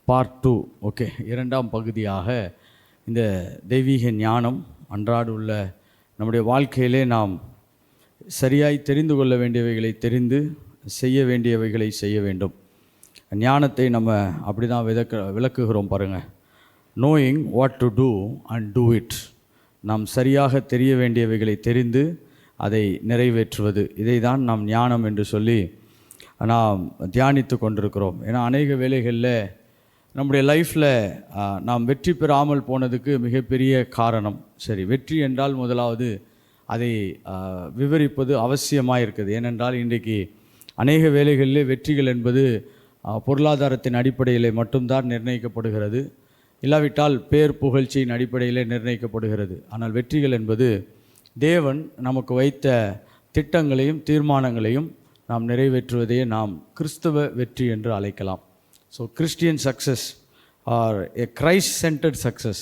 Part 2. Okay, இரண்டாம் பகுதியாக இந்த தெய்வீக ஞானம் அன்றாட உள்ள நம்முடைய வாழ்க்கையிலே நாம் சரியாய் தெரிந்து கொள்ள வேண்டியவைகளை தெரிந்து செய்ய வேண்டியவைகளை செய்ய வேண்டும். ஞானத்தை நம்ம அப்படி தான் விளக்குகிறோம் பாருங்கள். Knowing what to do and do it. நாம் சரியாக தெரிய வேண்டியவைகளை தெரிந்து அதை நிறைவேற்றுவது, இதை தான் நாம் ஞானம் என்று சொல்லி நாம் தியானித்து கொண்டிருக்கிறோம். ஏன்னா அநேக வேளைகளில் நம்முடைய லைஃப்பில் நாம் வெற்றி பெறாமல் போனதுக்கு மிகப்பெரிய காரணம். சரி, வெற்றி என்றால் முதலாவது அதை விவரிப்பது அவசியமாக இருக்குது. ஏனென்றால் இன்றைக்கு அநேக வேளைகளிலே வெற்றிகள் என்பது பொருளாதாரத்தின் அடிப்படையில் மட்டும்தான் நிர்ணயிக்கப்படுகிறது, இல்லாவிட்டால் பேர் புகழ்ச்சியின் அடிப்படையிலே நிர்ணயிக்கப்படுகிறது. ஆனால் வெற்றிகள் என்பது தேவன் நமக்கு வைத்த திட்டங்களையும் தீர்மானங்களையும் நாம் நிறைவேற்றுவதையே நாம் கிறிஸ்தவ வெற்றி என்று அழைக்கலாம். So Christian success or a Christ centered success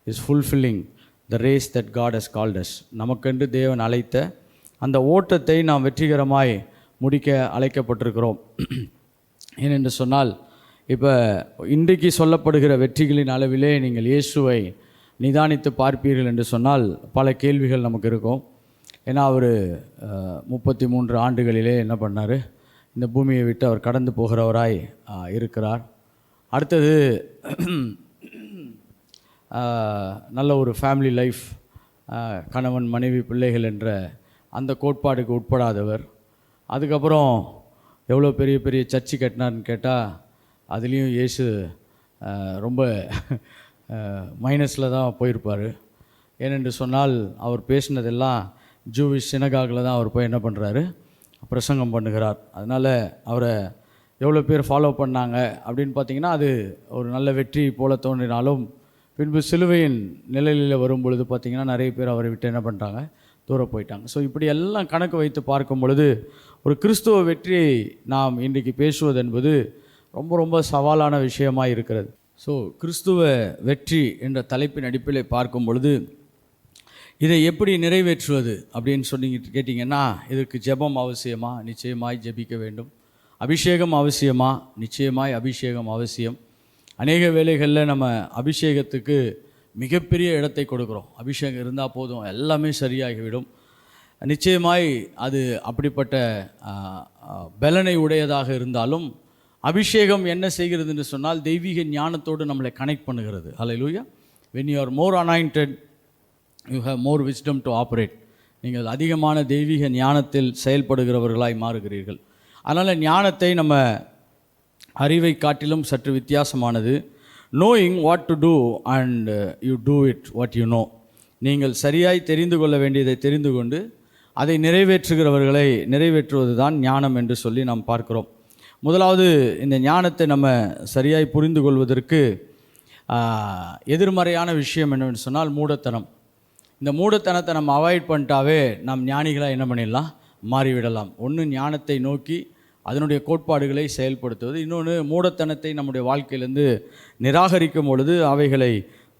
is fulfilling the race that God has called us. நமக்கென்று தேவன் அழைத்த அந்த ஓட்டத்தை நாம் வெற்றிகரமாய் முடிக்க அழைக்கப்பட்டிருக்கிறோம். ஏனென்று சொன்னால், இப்போ இன்றைக்கு சொல்லப்படுகிற வெற்றிகளின் அளவிலே நீங்கள் இயேசுவை நிதானித்து பார்ப்பீர்கள் என்று சொன்னால் பல கேள்விகள் நமக்கு இருக்கும். ஏன்னா அவர் 33 ஆண்டுகளிலே என்ன பண்ணார், இந்த பூமியை விட்டு அவர் கடந்து போகிறவராய் இருக்கிறார். அடுத்தது நல்ல ஒரு ஃபேமிலி லைஃப், கணவன் மனைவி பிள்ளைகள் என்ற அந்த கோட்பாடுக்கு உட்படாதவர். அதுக்கப்புறம் எவ்வளோ பெரிய பெரிய சர்ச்சு கட்டினார்னு கேட்டால் அதுலேயும் இயேசு ரொம்ப மைனஸில் தான் போயிருப்பார். ஏனென்று சொன்னால் அவர் பேசினதெல்லாம் ஜூவிஷ் சினகாகில் தான் அவர் போய் என்ன பண்ணுறாரு, பிரசங்கம் பண்ணுகிறார். அதனால் அவரை எவ்வளோ பேர் ஃபாலோ பண்ணாங்க அப்படின்னு பார்த்திங்கன்னா அது ஒரு நல்ல வெற்றி போல தோன்றினாலும் பின்பு சிலுவையின் நிலையில் வரும் பொழுது பார்த்திங்கன்னா நிறைய பேர் அவரை விட்டு என்ன பண்ணுறாங்க, தூரம் போயிட்டாங்க. ஸோ இப்படி எல்லாம் கணக்கு வைத்து பார்க்கும் பொழுது ஒரு கிறிஸ்துவ வெற்றியை நாம் இன்றைக்கு பேசுவது என்பது ரொம்ப ரொம்ப சவாலான விஷயமாக இருக்கிறது. ஸோ கிறிஸ்துவ வெற்றி என்ற தலைப்பின் அடிப்படையில் பார்க்கும் பொழுது இதை எப்படி நிறைவேற்றுவது அப்படின்னு கேட்டிங்கன்னா, இதற்கு ஜெபம் அவசியமா? நிச்சயமாய் ஜெபிக்க வேண்டும். அபிஷேகம் அவசியமா? நிச்சயமாய் அபிஷேகம் அவசியம். அநேக வேளைகளில் நம்ம அபிஷேகத்துக்கு மிகப்பெரிய இடத்தை கொடுக்குறோம். அபிஷேகம் இருந்தால் போதும், எல்லாமே சரியாகிவிடும். நிச்சயமாய் அது அப்படிப்பட்ட பலனை உடையதாக இருந்தாலும் அபிஷேகம் என்ன செய்கிறது என்று சொன்னால் தெய்வீக ஞானத்தோடு நம்மளை கனெக்ட் பண்ணுகிறது. ஹல்லேலூயா. when you are more anointed you have more wisdom to operate. நீங்கள் அதிகமான தெய்வீக ஞானத்தில் செயல்படுகிறவர்களாய் மாறுகிறீர்கள். அதனால் ஞானத்தை நம்ம அறிவை காட்டிலும் சற்று வித்தியாசமானது. knowing what to do and you do it what you know. நீங்கள் சரியாய் தெரிந்து கொள்ள வேண்டியதை தெரிந்து கொண்டு அதை நிறைவேற்றுவது தான் ஞானம் என்று சொல்லி நாம் பார்க்கிறோம். முதலாவது, இந்த ஞானத்தை நம்ம சரியாய் புரிந்து கொள்வதற்கு எதிர்மறையான விஷயம் என்னவென்று சொன்னால் மூடத்தனம். இந்த மூடத்தனத்தை நம்ம அவாய்ட் பண்ணிட்டாவே நாம் ஞானிகளாக என்ன பண்ணிடலாம், மாறிவிடலாம். ஒன்று ஞானத்தை நோக்கி அதனுடைய கோட்பாடுகளை செயல்படுத்துவது, இன்னொன்று மூடத்தனத்தை நம்முடைய வாழ்க்கையிலேருந்து நிராகரிக்கும் பொழுது, அவைகளை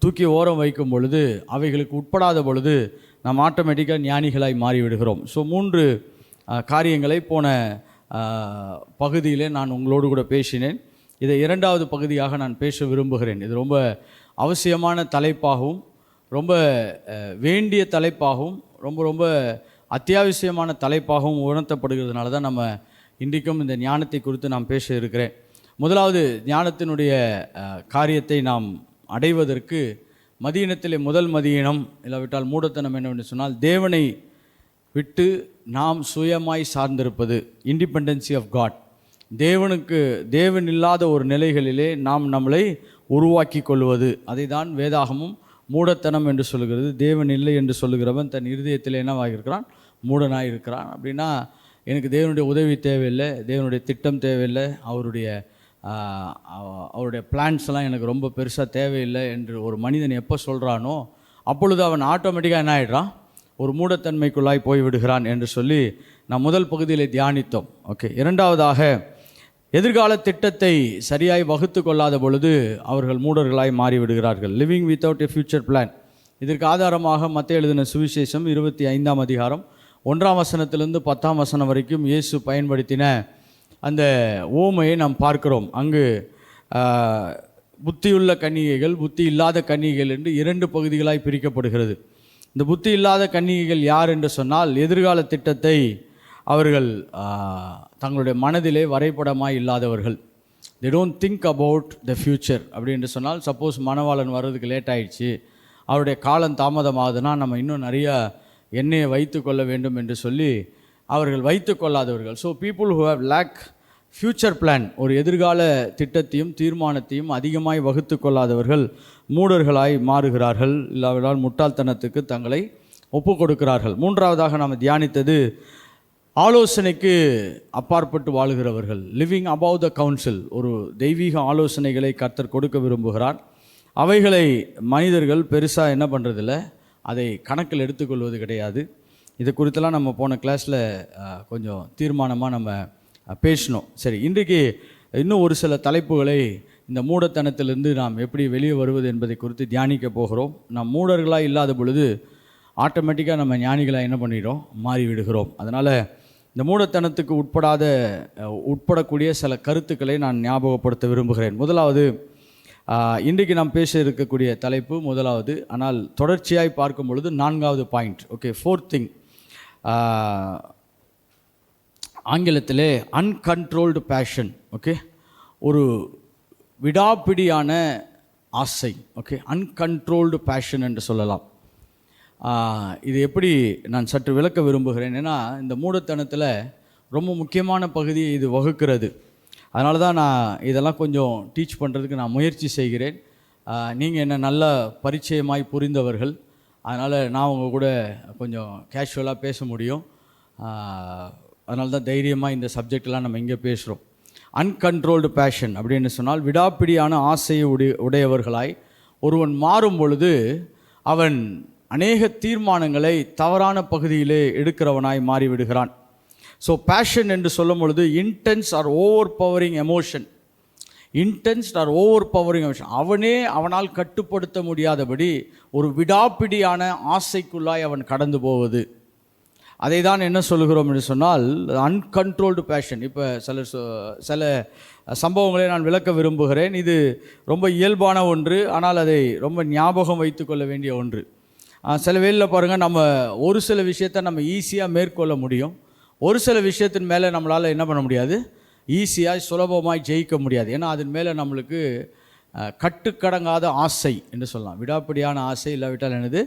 தூக்கி ஓரம் வைக்கும் பொழுது, அவைகளுக்கு உட்படாத பொழுது நாம் ஆட்டோமேட்டிக்காக ஞானிகளாய் மாறிவிடுகிறோம். ஸோ 3 காரியங்களை போன பகுதியிலே நான் உங்களோடு கூட பேசினேன். இதை 2வது பகுதியாக நான் பேச விரும்புகிறேன். இது ரொம்ப அவசியமான தலைப்பாகவும் ரொம்ப வேண்டிய தலைப்பாகவும் ரொம்ப ரொம்ப அத்தியாவசியமான தலைப்பாகவும் உணர்த்தப்படுகிறதுனால தான் நம்ம இன்றைக்கும் இந்த ஞானத்தை குறித்து நாம் பேச இருக்கிறேன். முதலாவது, ஞானத்தினுடைய காரியத்தை நாம் அடைவதற்கு மதியினத்திலே முதல் மதியினம் இல்லாவிட்டால் மூடத்தனம் என்னவென்று சொன்னால் தேவனை விட்டு நாம் சுயமாய் சார்ந்திருப்பது, இண்டிபெண்டன்சி ஆஃப் காட். தேவன் இல்லாத ஒரு நிலைகளிலே நாம் நம்மளை உருவாக்கி கொள்வது, அதை தான் வேதாகமும் மூடத்தனம் என்று சொல்லுகிறது. தேவன் இல்லை என்று சொல்லுகிறவன் தன் இருதயத்தில் என்னவாகிருக்கிறான், மூடனாக இருக்கிறான். அப்படின்னா எனக்கு தேவனுடைய உதவி தேவையில்லை, தேவனுடைய திட்டம் தேவையில்லை, அவருடைய பிளான்ஸ்லாம் எனக்கு ரொம்ப பெருசாக தேவையில்லை என்று ஒரு மனிதன் எப்போ சொல்கிறானோ அப்பொழுது அவன் ஆட்டோமேட்டிக்காக என்ன ஆகிடுறான், ஒரு மூடத்தன்மைக்குள்ளாய் போய்விடுகிறான் என்று சொல்லி நாம் முதல் பகுதியில் தியானித்தோம். ஓகே. 2வதாக, எதிர்கால திட்டத்தை சரியாய் வகுத்து கொள்ளாத பொழுது அவர்கள் மூடர்களாய் மாறிவிடுகிறார்கள். Living without a future plan. இதற்கு ஆதாரமாக மத்தேயு எழுதின சுவிசேஷம் 25ஆம் அதிகாரம் 1ஆம் வசனத்திலிருந்து 10ஆம் வசனம் வரைக்கும் இயேசு பயன்படுத்தின அந்த ஓமையை நாம் பார்க்கிறோம். அங்கு புத்தியுள்ள கன்னிகைகள், புத்தி இல்லாத கன்னிகைகள் என்று 2 பகுதிகளாய் பிரிக்கப்படுகிறது. இந்த புத்தி இல்லாத கன்னிகைகள் யார் என்று சொன்னால், எதிர்கால திட்டத்தை அவர்கள் தங்களுடைய மனதிலே வரைபடமாய் இல்லாதவர்கள். they don't think about the future. அப்படி என்று சொன்னால், சப்போஸ் மணவாளன் வர்றதுக்கு லேட் ஆகிடுச்சு, அவருடைய காலம் தாமதமாகுதுன்னா நம்ம இன்னும் நிறையா எண்ணெயை வைத்து கொள்ள வேண்டும் என்று சொல்லி அவர்கள் வைத்து கொள்ளாதவர்கள். So people who have lack future plan, ஒரு எதிர்கால திட்டத்தையும் தீர்மானத்தையும் அதிகமாய் வகுத்து கொள்ளாதவர்கள் மூடர்களாய் மாறுகிறார்கள். இல்லாவிட்டால் முட்டாள்தனத்துக்கு தங்களை ஒப்பு கொடுக்கிறார்கள். 3வதாக நாம் தியானித்தது ஆலோசனைக்கு அப்பாற்பட்டு வாழுகிறவர்கள், லிவிங் above the counsel. ஒரு தெய்வீக ஆலோசனைகளை கர்த்தர் கொடுக்க விரும்புகிறார். அவைகளை மனிதர்கள் பெருசாக என்ன பண்ணுறதில்ல, அதை கணக்கில் எடுத்துக்கொள்வது கிடையாது. இது குறித்தெல்லாம் நம்ம போன கிளாஸில் கொஞ்சம் தீர்மானமாக நம்ம பேசினோம். சரி, இன்றைக்கு இன்னும் ஒரு சில தலைப்புகளை இந்த மூடத்தனத்திலிருந்து நாம் எப்படி வெளியே வருவது என்பதை குறித்து தியானிக்க போகிறோம். நாம் மூடர்களாக இல்லாத பொழுது ஆட்டோமேட்டிக்காக நம்ம ஞானிகளாக என்ன பண்ணிடுறோம், மாறிவிடுகிறோம். அதனால் இந்த மூடத்தனத்துக்கு உட்படக்கூடிய சில கருத்துக்களை நான் ஞாபகப்படுத்த விரும்புகிறேன். முதலாவது, இன்றைக்கு நாம் பேச இருக்கக்கூடிய தலைப்பு முதலாவது, ஆனால் தொடர்ச்சியாய் பார்க்கும் பொழுது 4வது பாயிண்ட். ஓகே, 4th திங், ஆங்கிலத்திலே அன்கண்ட்ரோல்டு பேஷன். ஓகே, ஒரு விடாப்பிடியான ஆசை. ஓகே, அன்கண்ட்ரோல்டு பேஷன் என்று சொல்லலாம். இது எப்படி நான் சற்று விளக்க விரும்புகிறேன். ஏன்னா இந்த மூடத்தனத்தில் ரொம்ப முக்கியமான பகுதியை இது வகுக்கிறது. அதனால தான் நான் இதெல்லாம் கொஞ்சம் டீச் பண்ணுறதுக்கு நான் முயற்சி செய்கிறேன். நீங்கள் என்ன நல்ல பரிச்சயமாய் புரிந்தவர்கள், அதனால் நான் உங்கள் கூட கொஞ்சம் கேஷுவலாக பேச முடியும். அதனால தான் தைரியமாக இந்த சப்ஜெக்டெலாம் நம்ம இங்கே பேசுகிறோம். அன்கண்ட்ரோல்டு பேஷன் அப்படின்னு சொன்னால், விடாப்பிடியான ஆசையை உடையவர்களாய் ஒருவன் மாறும் பொழுது அவன் அநேக தீர்மானங்களை தவறான பகுதியிலே எடுக்கிறவனாய் மாறிவிடுகிறான். ஸோ பேஷன் என்று சொல்லும் பொழுது intense or overpowering emotion. Intense or overpowering emotion. அவனால் கட்டுப்படுத்த முடியாதபடி ஒரு விடாப்பிடியான ஆசைக்குள்ளாய் அவன் கடந்து போவது. அதை தான் என்ன சொல்லுகிறோம் என்று சொன்னால் அன்கண்ட்ரோல்டு பேஷன். இப்போ சில சம்பவங்களை நான் விளக்க விரும்புகிறேன். இது ரொம்ப இயல்பான ஒன்று, ஆனால் அதை ரொம்ப ஞாபகம் வைத்து கொள்ள வேண்டிய ஒன்று. சில வேளையில் பாருங்கள், நம்ம ஒரு சில விஷயத்தை நம்ம ஈஸியாக மேற்கொள்ள முடியும், ஒரு சில விஷயத்தின் மேலே நம்மளால் என்ன பண்ண முடியாது, ஈஸியாக சுலபமாய் ஜெயிக்க முடியாது. ஏன்னா அதன் மேலே நம்மளுக்கு கட்டுக்கடங்காத ஆசை என்று சொல்லலாம். விடாப்பிடியான ஆசை, இல்லாவிட்டால் என்னது,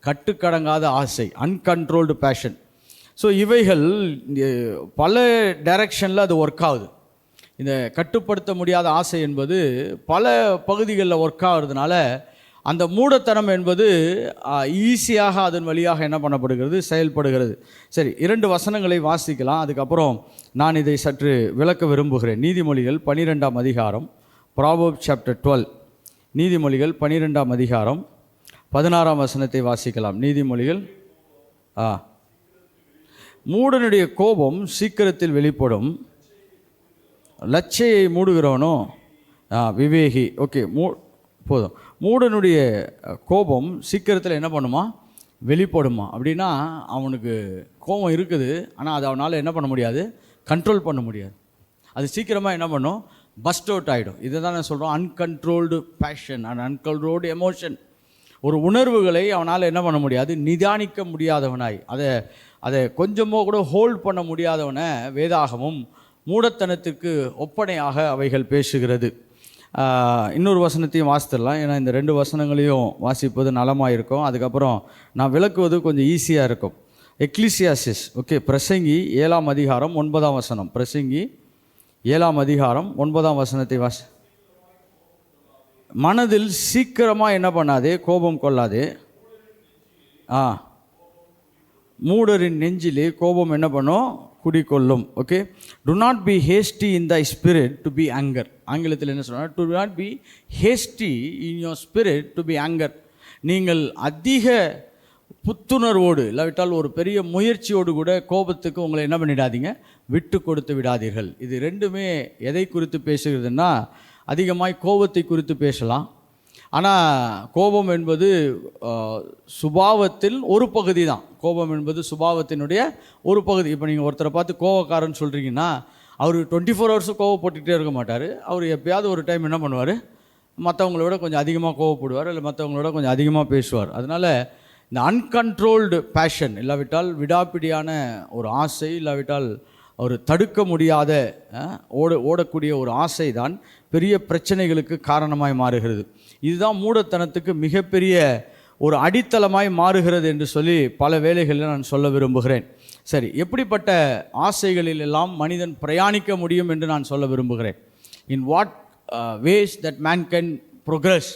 கட்டுக்கடங்காத ஆசை, அன்கண்ட்ரோல்டு பேஷன். ஸோ இவைகள் பல டைரக்ஷனில் அது ஒர்க் ஆகுது. இந்த கட்டுப்படுத்த முடியாத ஆசை என்பது பல பகுதிகளில் ஒர்க் ஆகுறதுனால அந்த மூடத்தனம் என்பது ஈஸியாக அதன் வழியாக என்ன பண்ணப்படுகிறது, செயல்படுகிறது. சரி, 2 வசனங்களை வாசிக்கலாம், அதுக்கப்புறம் நான் இதை சற்று விளக்க விரும்புகிறேன். நீதிமொழிகள் 12ஆம் அதிகாரம், ப்ராவர்ப்ஸ் சாப்டர் 12. நீதிமொழிகள் 12ஆம் அதிகாரம் 16ஆம் வசனத்தை வாசிக்கலாம். நீதிமொழிகள், மூடனுடைய கோபம் சீக்கிரத்தில் வெளிப்படும், லட்சையை மூடுகிறவனோ விவேகி. ஓகே, போதும். மூடனுடைய கோபம் சீக்கிரத்தில் என்ன பண்ணுமா, வெளிப்படுமா. அப்படின்னா அவனுக்கு கோபம் இருக்குது, ஆனால் அது அவனால் என்ன பண்ண முடியாது, கண்ட்ரோல் பண்ண முடியாது. அது சீக்கிரமாக என்ன பண்ணும், பஸ்ட் அவுட் ஆகிடும். இதை தான் நான் சொல்கிறோம், uncontrolled passion and uncontrolled emotion. ஒரு உணர்வுகளை அவனால் என்ன பண்ண முடியாது, நிதானிக்க முடியாதவனாய், அதை கொஞ்சமோ கூட ஹோல்ட் பண்ண முடியாதவனை வேதாகமும் மூடத்தனத்திற்கு ஒப்பனையாக அவைகள் பேசுகிறது. இன்னொரு வசனத்தையும் வாசித்துடலாம், ஏன்னா இந்த 2 வசனங்களையும் வாசிப்பது நலமாக இருக்கும். அதுக்கப்புறம் நான் விளக்குவது கொஞ்சம் ஈஸியாக இருக்கும். எக்லிசியாசிஸ், ஓகே, பிரசங்கி 7ஆம் அதிகாரம் 9ஆம் வசனம். பிரசங்கி 7ஆம் அதிகாரம் 9ஆம் வசனத்தை மனதில் சீக்கிரமாக என்ன பண்ணாதே, கோபம் கொள்ளாதே. மூடரின் நெஞ்சிலே கோபம் என்ன பண்ணும், குடிக்கொள்ளும். Okay, do not be hasty in thy spirit to be anger. ஆங்கிலத்தில் என்ன சொன்னால், do not be hasty in your spirit to be anger. நீங்கள் அதிக புத்துணர்வோடு, இல்லாவிட்டால் ஒரு பெரிய முயற்சியோடு கூட கோபத்துக்கு உங்களை என்ன பண்ணிடாதீங்க, விட்டு கொடுத்து விடாதீர்கள். இது 2மே எதை குறித்து பேசுகிறதுன்னா, அதிகமாய் கோபத்தை குறித்து பேசலாம். ஆனால் கோபம் என்பது சுபாவத்தில் ஒரு பகுதி தான். கோபம் என்பது சுபாவத்தினுடைய ஒரு பகுதி. இப்போ நீங்கள் ஒருத்தரை பார்த்து கோபக்காரன்னு சொல்கிறீங்கன்னா, அவர் 24 ஹவர்ஸும் கோவப்பட்டுக்கிட்டே இருக்க மாட்டார். அவர் எப்போயாவது ஒரு டைம் என்ன பண்ணுவார், மற்றவங்களோட கொஞ்சம் அதிகமாக கோவப்படுவார், இல்லை மற்றவங்களோட கொஞ்சம் அதிகமாக பேசுவார். அதனால் இந்த அன்கண்ட்ரோல்டு பேஷன், இல்லாவிட்டால் விடாப்பிடியான ஒரு ஆசை, இல்லாவிட்டால் ஒரு தடுக்க முடியாத ஓடக்கூடிய ஒரு ஆசை தான் பெரிய பிரச்சனைகளுக்கு காரணமாய் மாறுகிறது. இதுதான் மூடத்தனத்துக்கு மிகப்பெரிய ஒரு அடித்தளமாய் மாறுகிறது என்று சொல்லி பல வேளைகளில் நான் சொல்ல விரும்புகிறேன். சரி, எப்படிப்பட்ட ஆசைகளிலெல்லாம் மனிதன் பிரயாணிக்க முடியும் என்று நான் சொல்ல விரும்புகிறேன். In what ways that man can progress,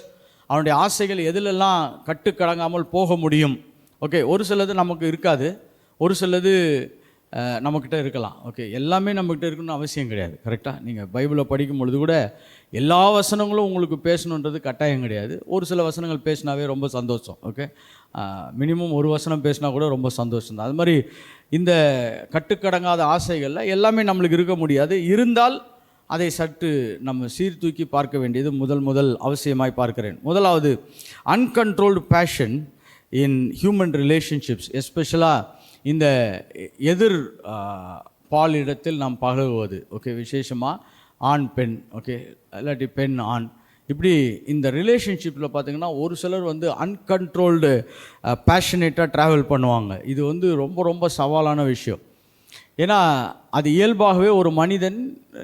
அவனுடைய ஆசைகள் எதிலெல்லாம் கட்டுக்கடங்காமல் போக முடியும். ஓகே, ஒரு சிலது நமக்கு இருக்காது, ஒரு சிலது நம்மக்கிட்ட இருக்கலாம். ஓகே, எல்லாமே நம்மக்கிட்ட இருக்கணும்னு அவசியம் கிடையாது. கரெக்டாக நீங்கள் பைபிளை படிக்கும் பொழுது கூட எல்லா வசனங்களும் உங்களுக்கு பேசணுன்றது கட்டாயம் கிடையாது. ஒரு சில வசனங்கள் பேசினாவே ரொம்ப சந்தோஷம். ஓகே, மினிமம் ஒரு வசனம் பேசினா கூட ரொம்ப சந்தோஷம் தான். அது மாதிரி இந்த கட்டுக்கடங்காத ஆசைகளில் எல்லாமே நம்மளுக்கு இருக்க முடியாது. இருந்தால் அதை சற்று நம்ம சீர்தூக்கி பார்க்க வேண்டியது முதல் அவசியமாய் பார்க்கிறேன். முதலாவது, uncontrolled passion in human relationships, எஸ்பெஷலாக இந்த எதிர் பாலிடத்தில் நாம் பழகுவது. ஓகே, விசேஷமாக ஆண் பெண், ஓகே, இல்லாட்டி பெண் ஆண், இப்படி இந்த ரிலேஷன்ஷிப்பில் பார்த்திங்கன்னா ஒரு சிலர் வந்து அன்கண்ட்ரோல்டு பேஷனேட்டாக ட்ராவல் பண்ணுவாங்க. இது ரொம்ப சவாலான விஷயம். ஏன்னா அது இயல்பாகவே ஒரு மனிதன்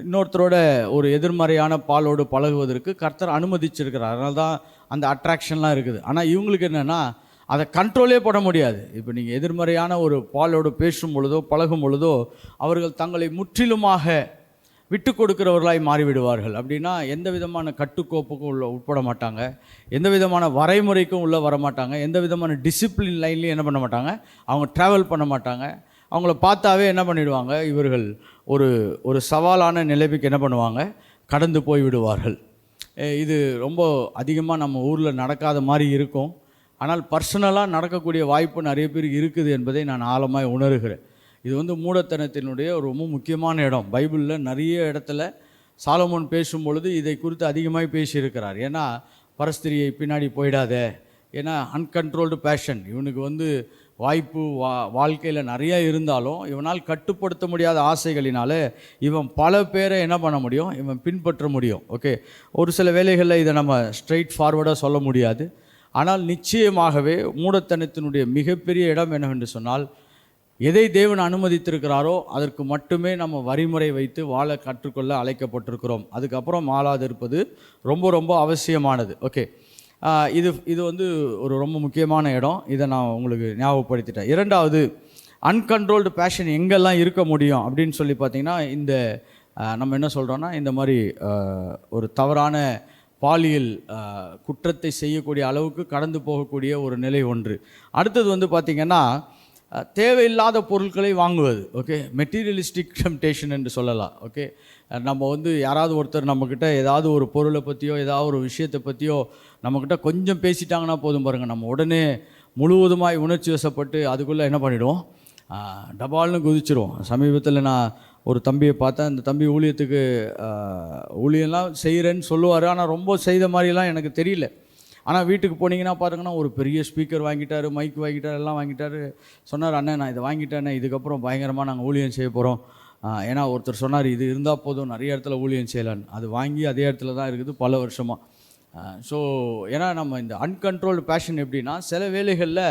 இன்னொருத்தரோட ஒரு எதிர்மறையான பாலோடு பழகுவதற்கு கர்த்தர் அனுமதிச்சிருக்கிறார். அதனால தான் அந்த அட்ராக்ஷன்லாம் இருக்குது. ஆனால் இவங்களுக்கு என்னென்னா அதை கண்ட்ரோலே பண்ண முடியாது. இப்போ நீங்கள் எதிர்மறையான ஒரு பாலோடு பேசும் பொழுதோ பழகும் பொழுதோ அவர்கள் தங்களை முற்றிலுமாக விட்டு கொடுக்கிறவர்களாய் மாறிவிடுவார்கள். அப்படின்னா எந்த விதமான கட்டுக்கோப்புக்கும் உட்பட மாட்டாங்க, எந்த விதமான வரைமுறைக்கும் உள்ளே வரமாட்டாங்க, எந்த விதமான டிசிப்ளின் லைன்லையும் என்ன பண்ண மாட்டாங்க, அவங்க ட்ராவல் பண்ண மாட்டாங்க. அவங்கள பார்த்தாவே என்ன பண்ணிவிடுவாங்க, இவர்கள் ஒரு சவாலான நிலைமைக்கு என்ன பண்ணுவாங்க, கடந்து போய் விடுவார்கள். இது ரொம்ப அதிகமாக நம்ம ஊரில் நடக்காத மாதிரி இருக்கும். ஆனால் பர்சனலாக நடக்கக்கூடிய வாய்ப்பு நிறைய பேருக்கு இருக்குது என்பதை நான் ஆழமாக உணர்கிறேன். இது மூடத்தனத்தினுடைய ஒரு ரொம்ப முக்கியமான இடம். பைபிளில் நிறைய இடத்துல சாலமோன் பேசும் பொழுது இதை குறித்து அதிகமாக பேசியிருக்கிறார். ஏன்னா பரஸ்திரியை பின்னாடி போயிடாத, ஏன்னா அன்கண்ட்ரோல்டு பேஷன், இவனுக்கு வாய்ப்பு வாழ்க்கையில் நிறைய இருந்தாலும் இவனால் கட்டுப்படுத்த முடியாத ஆசைகளினால இவன் பல பேரை என்ன பண்ண முடியும், இவன் பின்பற்ற முடியும். ஓகே, ஒரு சில வேளைகளில் இதை நம்ம ஸ்ட்ரெயிட் ஃபார்வர்டாக சொல்ல முடியாது. ஆனால் நிச்சயமாகவே மூடத்தனத்தினுடைய மிகப்பெரிய இடம் என்னவென்று சொன்னால், எதை தேவன் அனுமதித்திருக்கிறாரோ அதற்கு மட்டுமே நம்ம வரிமுறை வைத்து வாழ கற்றுக்கொள்ள அழைக்கப்பட்டிருக்கிறோம். அதுக்கப்புறம் ஆளாதிருப்பது ரொம்ப அவசியமானது. ஓகே, இது ஒரு ரொம்ப முக்கியமான இடம். இதை நான் உங்களுக்கு ஞாபகப்படுத்திட்டேன். இரண்டாவது, அன்கண்ட்ரோல்டு பேஷன் எங்கெல்லாம் இருக்க முடியும் அப்படின்னு சொல்லி பார்த்திங்கன்னா, இந்த நம்ம என்ன சொல்கிறோன்னா, இந்த மாதிரி ஒரு தவறான பாலியல் குற்றத்தை செய்யக்கூடிய அளவுக்கு கடந்து போகக்கூடிய ஒரு நிலை ஒன்று. அடுத்தது பார்த்திங்கன்னா, தேவையில்லாத பொருட்களை வாங்குவது. ஓகே, மெட்டீரியலிஸ்டிக் டெம்டேஷன் என்று சொல்லலாம். ஓகே, நம்ம யாராவது ஒருத்தர் நம்மக்கிட்ட ஏதாவது ஒரு பொருளை பற்றியோ ஏதாவது ஒரு விஷயத்தை பற்றியோ நம்மக்கிட்ட கொஞ்சம் பேசிட்டாங்கன்னா போதும் பாருங்கள், நம்ம உடனே முழுவதுமாய் உணர்ச்சி வசப்பட்டு அதுக்குள்ளே என்ன பண்ணிவிடுவோம், டபால்னு குதிச்சிருவோம். சமீபத்தில் நான் ஒரு தம்பியை பார்த்தேன். அந்த தம்பி ஊழியெல்லாம் செய்கிறேன்னு சொல்லுவார், ஆனால் ரொம்ப செய்த மாதிரிலாம் எனக்கு தெரியல. ஆனால் வீட்டுக்கு போனீங்கன்னா பாருங்கன்னா, ஒரு பெரிய ஸ்பீக்கர் வாங்கிட்டார், மைக் வாங்கிட்டார், எல்லாம் வாங்கிட்டார். சொன்னார், அண்ணன் நான் இதை வாங்கிட்டேன்னே, இதுக்கப்புறம் பயங்கரமாக நாங்கள் ஊழியம் செய்ய போகிறோம். ஏன்னா ஒருத்தர் சொன்னார், இது இருந்தால் போதும் நிறைய இடத்துல ஊழியம் செய்யலான்னு. அது வாங்கி அதே இடத்துல தான் இருக்குது பல வருஷமாக. ஸோ ஏன்னா நம்ம இந்த அன்கண்ட்ரோல்டு பேஷன் எப்படின்னா, சில வேளைகளில்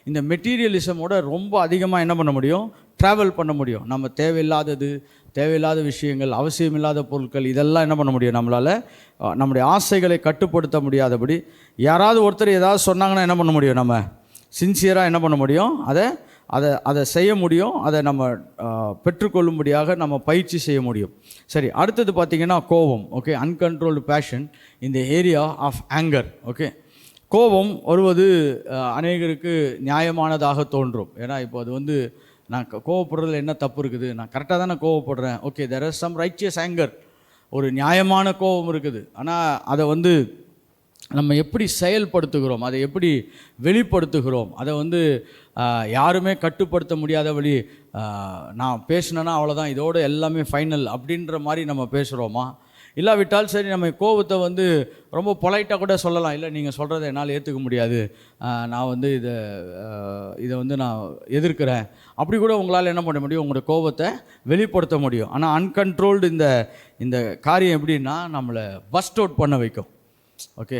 இந்த மெட்டீரியலிசமோட ரொம்ப அதிகமாக என்ன பண்ண முடியும், ட்ராவல் பண்ண முடியும். நம்ம தேவையில்லாத விஷயங்கள், அவசியமில்லாத பொருட்கள், இதெல்லாம் என்ன பண்ண முடியும், நம்மளால் நம்முடைய ஆசைகளை கட்டுப்படுத்த முடியாதபடி யாராவது ஒருத்தர் ஏதாவது சொன்னாங்கன்னா என்ன பண்ண முடியும், நம்ம சின்சியராக என்ன பண்ண முடியும், அதை செய்ய முடியும். அதை நம்ம பெற்றுக்கொள்ளும்படியாக நம்ம பயிற்சி செய்ய முடியும். சரி, அடுத்தது பார்த்திங்கன்னா கோபம். Okay, uncontrolled passion in the area of anger. Okay, கோபம் வருவது அநேகருக்கு நியாயமானதாக தோன்றும். ஏன்னா இப்போ அது நான் கோவப்படுறதுல என்ன தப்பு இருக்குது, நான் கரெக்டாக தானே கோவப்படுறேன். Okay, there is some righteous anger, ஒரு நியாயமான கோபம் இருக்குது. ஆனால் அதை நம்ம எப்படி செயல்படுத்துகிறோம், அதை எப்படி வெளிப்படுத்துகிறோம், அதை யாருமே கட்டுப்படுத்த முடியாதபடி நான் பேசினேன்னா அவ்வளோதான், இதோடு எல்லாமே ஃபைனல் அப்படின்ற மாதிரி நம்ம பேசுகிறோமா? இல்லாவிட்டால் சரி, நம்ம கோபத்தை ரொம்ப பொலைட்டாக கூட சொல்லலாம், இல்லை நீங்கள் சொல்கிறத என்னால் ஏற்றுக்க முடியாது, நான் இதை நான் எதிர்க்கிறேன், அப்படி கூட உங்களால் என்ன பண்ண முடியும், உங்களோட கோபத்தை வெளிப்படுத்த முடியும். ஆனால் அன்கண்ட்ரோல்டு இந்த காரியம் எப்படின்னா நம்மளை பஸ்ட் அவுட் பண்ண வைக்கும். ஓகே.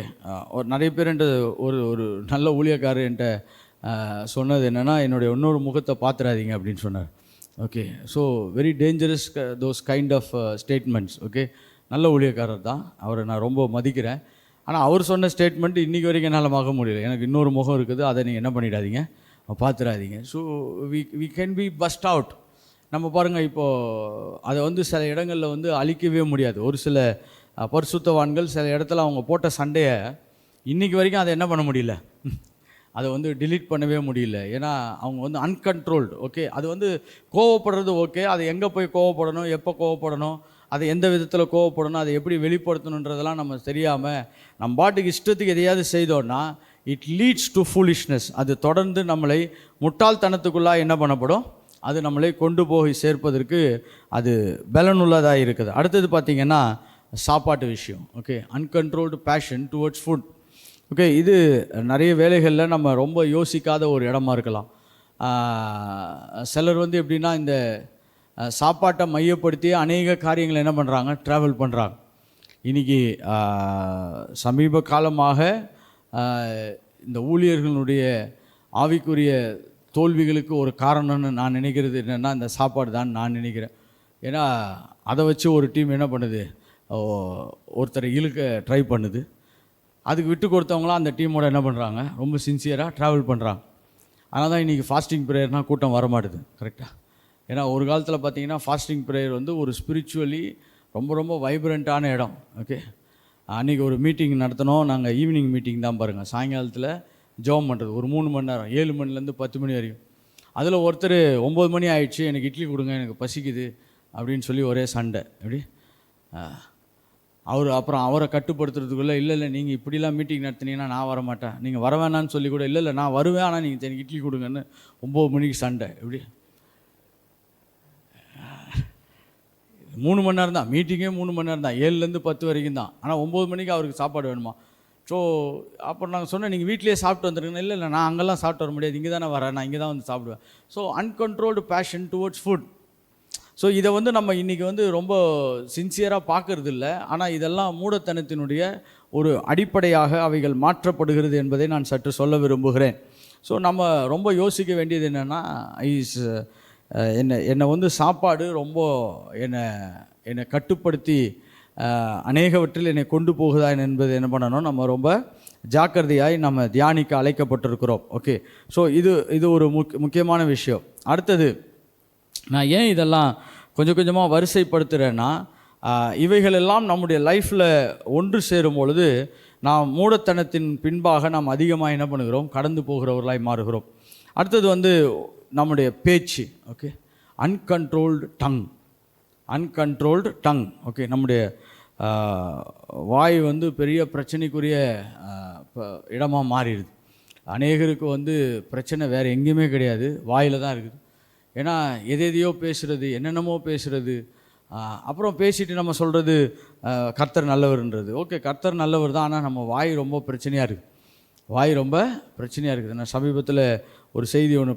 ஒரு நிறைய பேர் என்கிட்ட ஒரு ஒரு நல்ல ஊழியக்காரர் என்கிட்ட சொன்னது என்னென்னா, என்னுடைய இன்னொரு முகத்தை பார்த்துடாதீங்க அப்படின்னு சொன்னார். Okay. So very dangerous those kind of statements. Okay. நல்ல ஊழியக்காரர் தான், அவரை நான் ரொம்ப மதிக்கிறேன். ஆனால் அவர் சொன்ன ஸ்டேட்மெண்ட் இன்றைக்கி வரைக்கும் என்னால் மறக்க முடியல. எனக்கு இன்னொரு முகம் இருக்குது, அதை நீங்கள் என்ன பண்ணிடாதீங்க, பார்த்துடாதீங்க. So we can be burst out. நம்ம பாருங்கள், இப்போது அதை வந்து சில இடங்களில் வந்து அழிக்கவே முடியாது. ஒரு சில பரிசுத்தவான்கள் சில இடத்துல அவங்க போட்ட சண்டையை இன்றைக்கி வரைக்கும் அதை என்ன பண்ண முடியல, அதை வந்து டிலீட் பண்ணவே முடியல. ஏன்னா அவங்க வந்து அன்கண்ட்ரோல்டு. ஓகே. அது வந்து கோவப்படுறது ஓகே, அது எங்கே போய் கோவப்படணும், எப்போ கோவப்படணும், அதை எந்த விதத்தில் கோவப்படணும், அதை எப்படி வெளிப்படுத்தணுன்றதெல்லாம் நம்ம தெரியாமல் நம்ம பாட்டுக்கு இஷ்டத்துக்கு எதையாவது செய்தோன்னா இட் லீட்ஸ் டு ஃபூலிஷ்னஸ். அது தொடர்ந்து நம்மளை முட்டாள்தனத்துக்குள்ளாக என்ன பண்ணப்படும், அது நம்மளை கொண்டு போய் சேர்ப்பதற்கு அது பலனுள்ளதாக இருக்குது. அடுத்தது பார்த்திங்கன்னா சாப்பாட்டு விஷயம். Okay. Uncontrolled fashion towards food. Okay. இது நிறைய வேலைகளில் நம்ம ரொம்ப யோசிக்காத ஒரு இடமா இருக்கலாம். சிலர் வந்து எப்படின்னா இந்த சாப்பாட்டை மையப்படுத்தி அநேக காரியங்களை என்ன பண்ணுறாங்க, ட்ராவல் பண்ணுறாங்க. இன்றைக்கி சமீப காலமாக இந்த ஊழியர்களுடைய ஆவிக்குரிய தோல்விகளுக்கு ஒரு காரணம்னு நான் நினைக்கிறது என்னென்னா இந்த சாப்பாடு தான் நான் நினைக்கிறேன். ஏன்னா அதை வச்சு ஒரு டீம் என்ன பண்ணுது, ஒருத்தரை இழுக்க ட்ரை பண்ணுது. அதுக்கு விட்டு கொடுத்தவங்களாம் அந்த டீமோட என்ன பண்ணுறாங்க, ரொம்ப சின்சியராக ட்ராவல் பண்ணுறாங்க. அதனால் தான் இன்றைக்கி ஃபாஸ்டிங் ப்ரேயர்னால் கூட்டம் வரமாட்டுது. கரெக்டாக. ஏன்னா ஒரு காலத்தில் பார்த்திங்கன்னா ஃபாஸ்டிங் ப்ரேயர் வந்து ஒரு ஸ்பிரிச்சுவலி ரொம்ப ரொம்ப வைப்ரண்ட்டான இடம். ஓகே. அன்றைக்கி ஒரு மீட்டிங் நடத்தினோம் நாங்கள். ஈவினிங் மீட்டிங் தான் பாருங்கள், சாயங்காலத்தில் ஜெபம் பண்ணுறது ஒரு 3 மணி நேரம், 7 மணிலேருந்து 10 மணி வரைக்கும். அதில் ஒருத்தர் 9 மணி ஆயிடுச்சு, எனக்கு இட்லி கொடுங்க, எனக்கு பசிக்குது அப்படின்னு சொல்லி ஒரே சண்டை. எப்படி அப்புறம் அவரை கட்டுப்படுத்துறதுக்குள்ளே இல்லை நீங்கள் இப்படிலாம் மீட்டிங் நடத்தினீங்கன்னா நான் வரமாட்டேன், நீங்கள் வர வேணான்னு சொல்லி கூட இல்லை நான் வருவேன், ஆனால் நீங்கள் எனக்கு இட்லி கொடுங்கன்னு 9 மணிக்கு சண்டை. எப்படி 3 மணி நேரம் தான் மீட்டிங்கே, 3 மணி நேரம் தான், 7லேருந்து 10 வரைக்கும் தான். ஆனால் 9 மணிக்கு அவருக்கு சாப்பாடு வேணுமா. ஸோ அப்புறம் நாங்கள் சொன்னேன், நீங்கள் வீட்டிலேயே சாப்பிட்டு வந்துருங்க. இல்லை நான் அங்கெல்லாம் சாப்பிட்டு வர முடியாது, இங்கே தானே வரேன், நான் இங்கே தான் வந்து சாப்பிடுவேன். So uncontrolled fashion towards food. So இதை வந்து நம்ம இன்றைக்கி வந்து ரொம்ப சின்சியராக பார்க்கறது இல்லை. ஆனால் இதெல்லாம் மூடத்தனத்தினுடைய ஒரு அடிப்படையாக அவைகள் மாற்றப்படுகிறது என்பதை நான் சற்று சொல்ல விரும்புகிறேன். ஸோ நம்ம ரொம்ப யோசிக்க வேண்டியது என்னென்னா, என்னை வந்து சாப்பாடு ரொம்ப என்னை கட்டுப்படுத்தி அநேகவற்றில் என்னை கொண்டு போகுதா என்பது என்ன பண்ணணும், நம்ம ரொம்ப ஜாக்கிரதையாய் நம்ம தியானிக்க அழைக்கப்பட்டிருக்கிறோம். ஓகே. ஸோ இது ஒரு முக்கியமான விஷயம். அடுத்தது, நான் ஏன் இதெல்லாம் கொஞ்சம் கொஞ்சமாக வரிசைப்படுத்துகிறேன்னா, இவைகளெல்லாம் நம்முடைய லைஃப்பில் ஒன்று சேரும் பொழுது நாம் மூடத்தனத்தின் பின்பாக நாம் அதிகமாக என்ன பண்ணுகிறோம், கடந்து போகிறவர்களாய் மாறுகிறோம். அடுத்தது வந்து நம்முடைய பேச்சு. ஓகே. Uncontrolled tongue. ஓகே. நம்முடைய வாய் வந்து பெரிய பிரச்சனைக்குரிய இடமாக மாறிடுது. அநேகருக்கு வந்து பிரச்சனை வேறு எங்கேயுமே கிடையாது, வாயில் தான் இருக்குது. ஏன்னா எதையோ பேசுகிறது, என்னென்னமோ பேசுகிறது. அப்புறம் பேசிட்டு நம்ம சொல்கிறது கர்த்தர் நல்லவர்ன்றது. ஓகே, கர்த்தர் நல்லவர் தான், ஆனால் நம்ம வாய் ரொம்ப பிரச்சனையாக இருக்குது. நான் சமீபத்தில் ஒரு செய்தி ஒன்று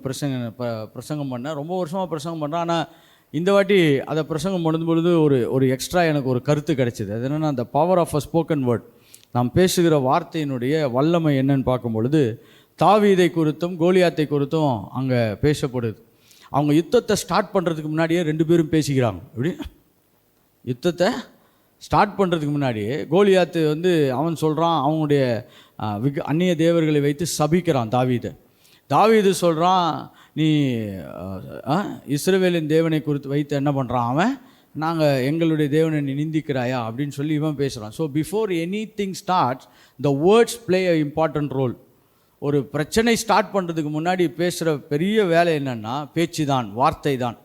பிரசங்கம் பண்ணேன். ரொம்ப வருஷமாக பிரசங்கம் பண்ணுறேன். ஆனால் இந்த வாட்டி அதை பிரசங்கம் பண்ணும் பொழுது ஒரு எக்ஸ்ட்ரா எனக்கு ஒரு கருத்து கிடைச்சிது. அது என்னென்னா, அந்த power of a spoken word, நாம் பேசுகிற வார்த்தையினுடைய வல்லமை என்னன்னு பார்க்கும் பொழுது தாவீதை குறித்தும் கோலியாத்தை குறித்தும் அங்கே பேசப்படுது. அவங்க யுத்தத்தை ஸ்டார்ட் பண்ணுறதுக்கு முன்னாடியே 2 பேரும் பேசிக்கிறாங்க. எப்படி யுத்தத்தை ஸ்டார்ட் பண்ணுறதுக்கு முன்னாடியே கோலியாத்து வந்து அவன் சொல்கிறான், அவனுடைய அந்நிய தேவர்களை வைத்து சபிக்கிறான் தாவீது சொல்கிறான், நீ இஸ்ரவேலின் தேவனை குறித்து வைத்து என்ன பண்ணுறான் அவன், நாங்கள் எங்களுடைய தேவனை நீ நிந்திக்கிறாயா அப்படின்னு சொல்லி இவன் பேசுகிறான். So before anything starts the words play a important role. ஒரு பிரச்சனை ஸ்டார்ட் பண்ணுறதுக்கு முன்னாடி பேசுகிற பெரிய வேலை என்னென்னா பேச்சு தான், வார்த்தை தான்.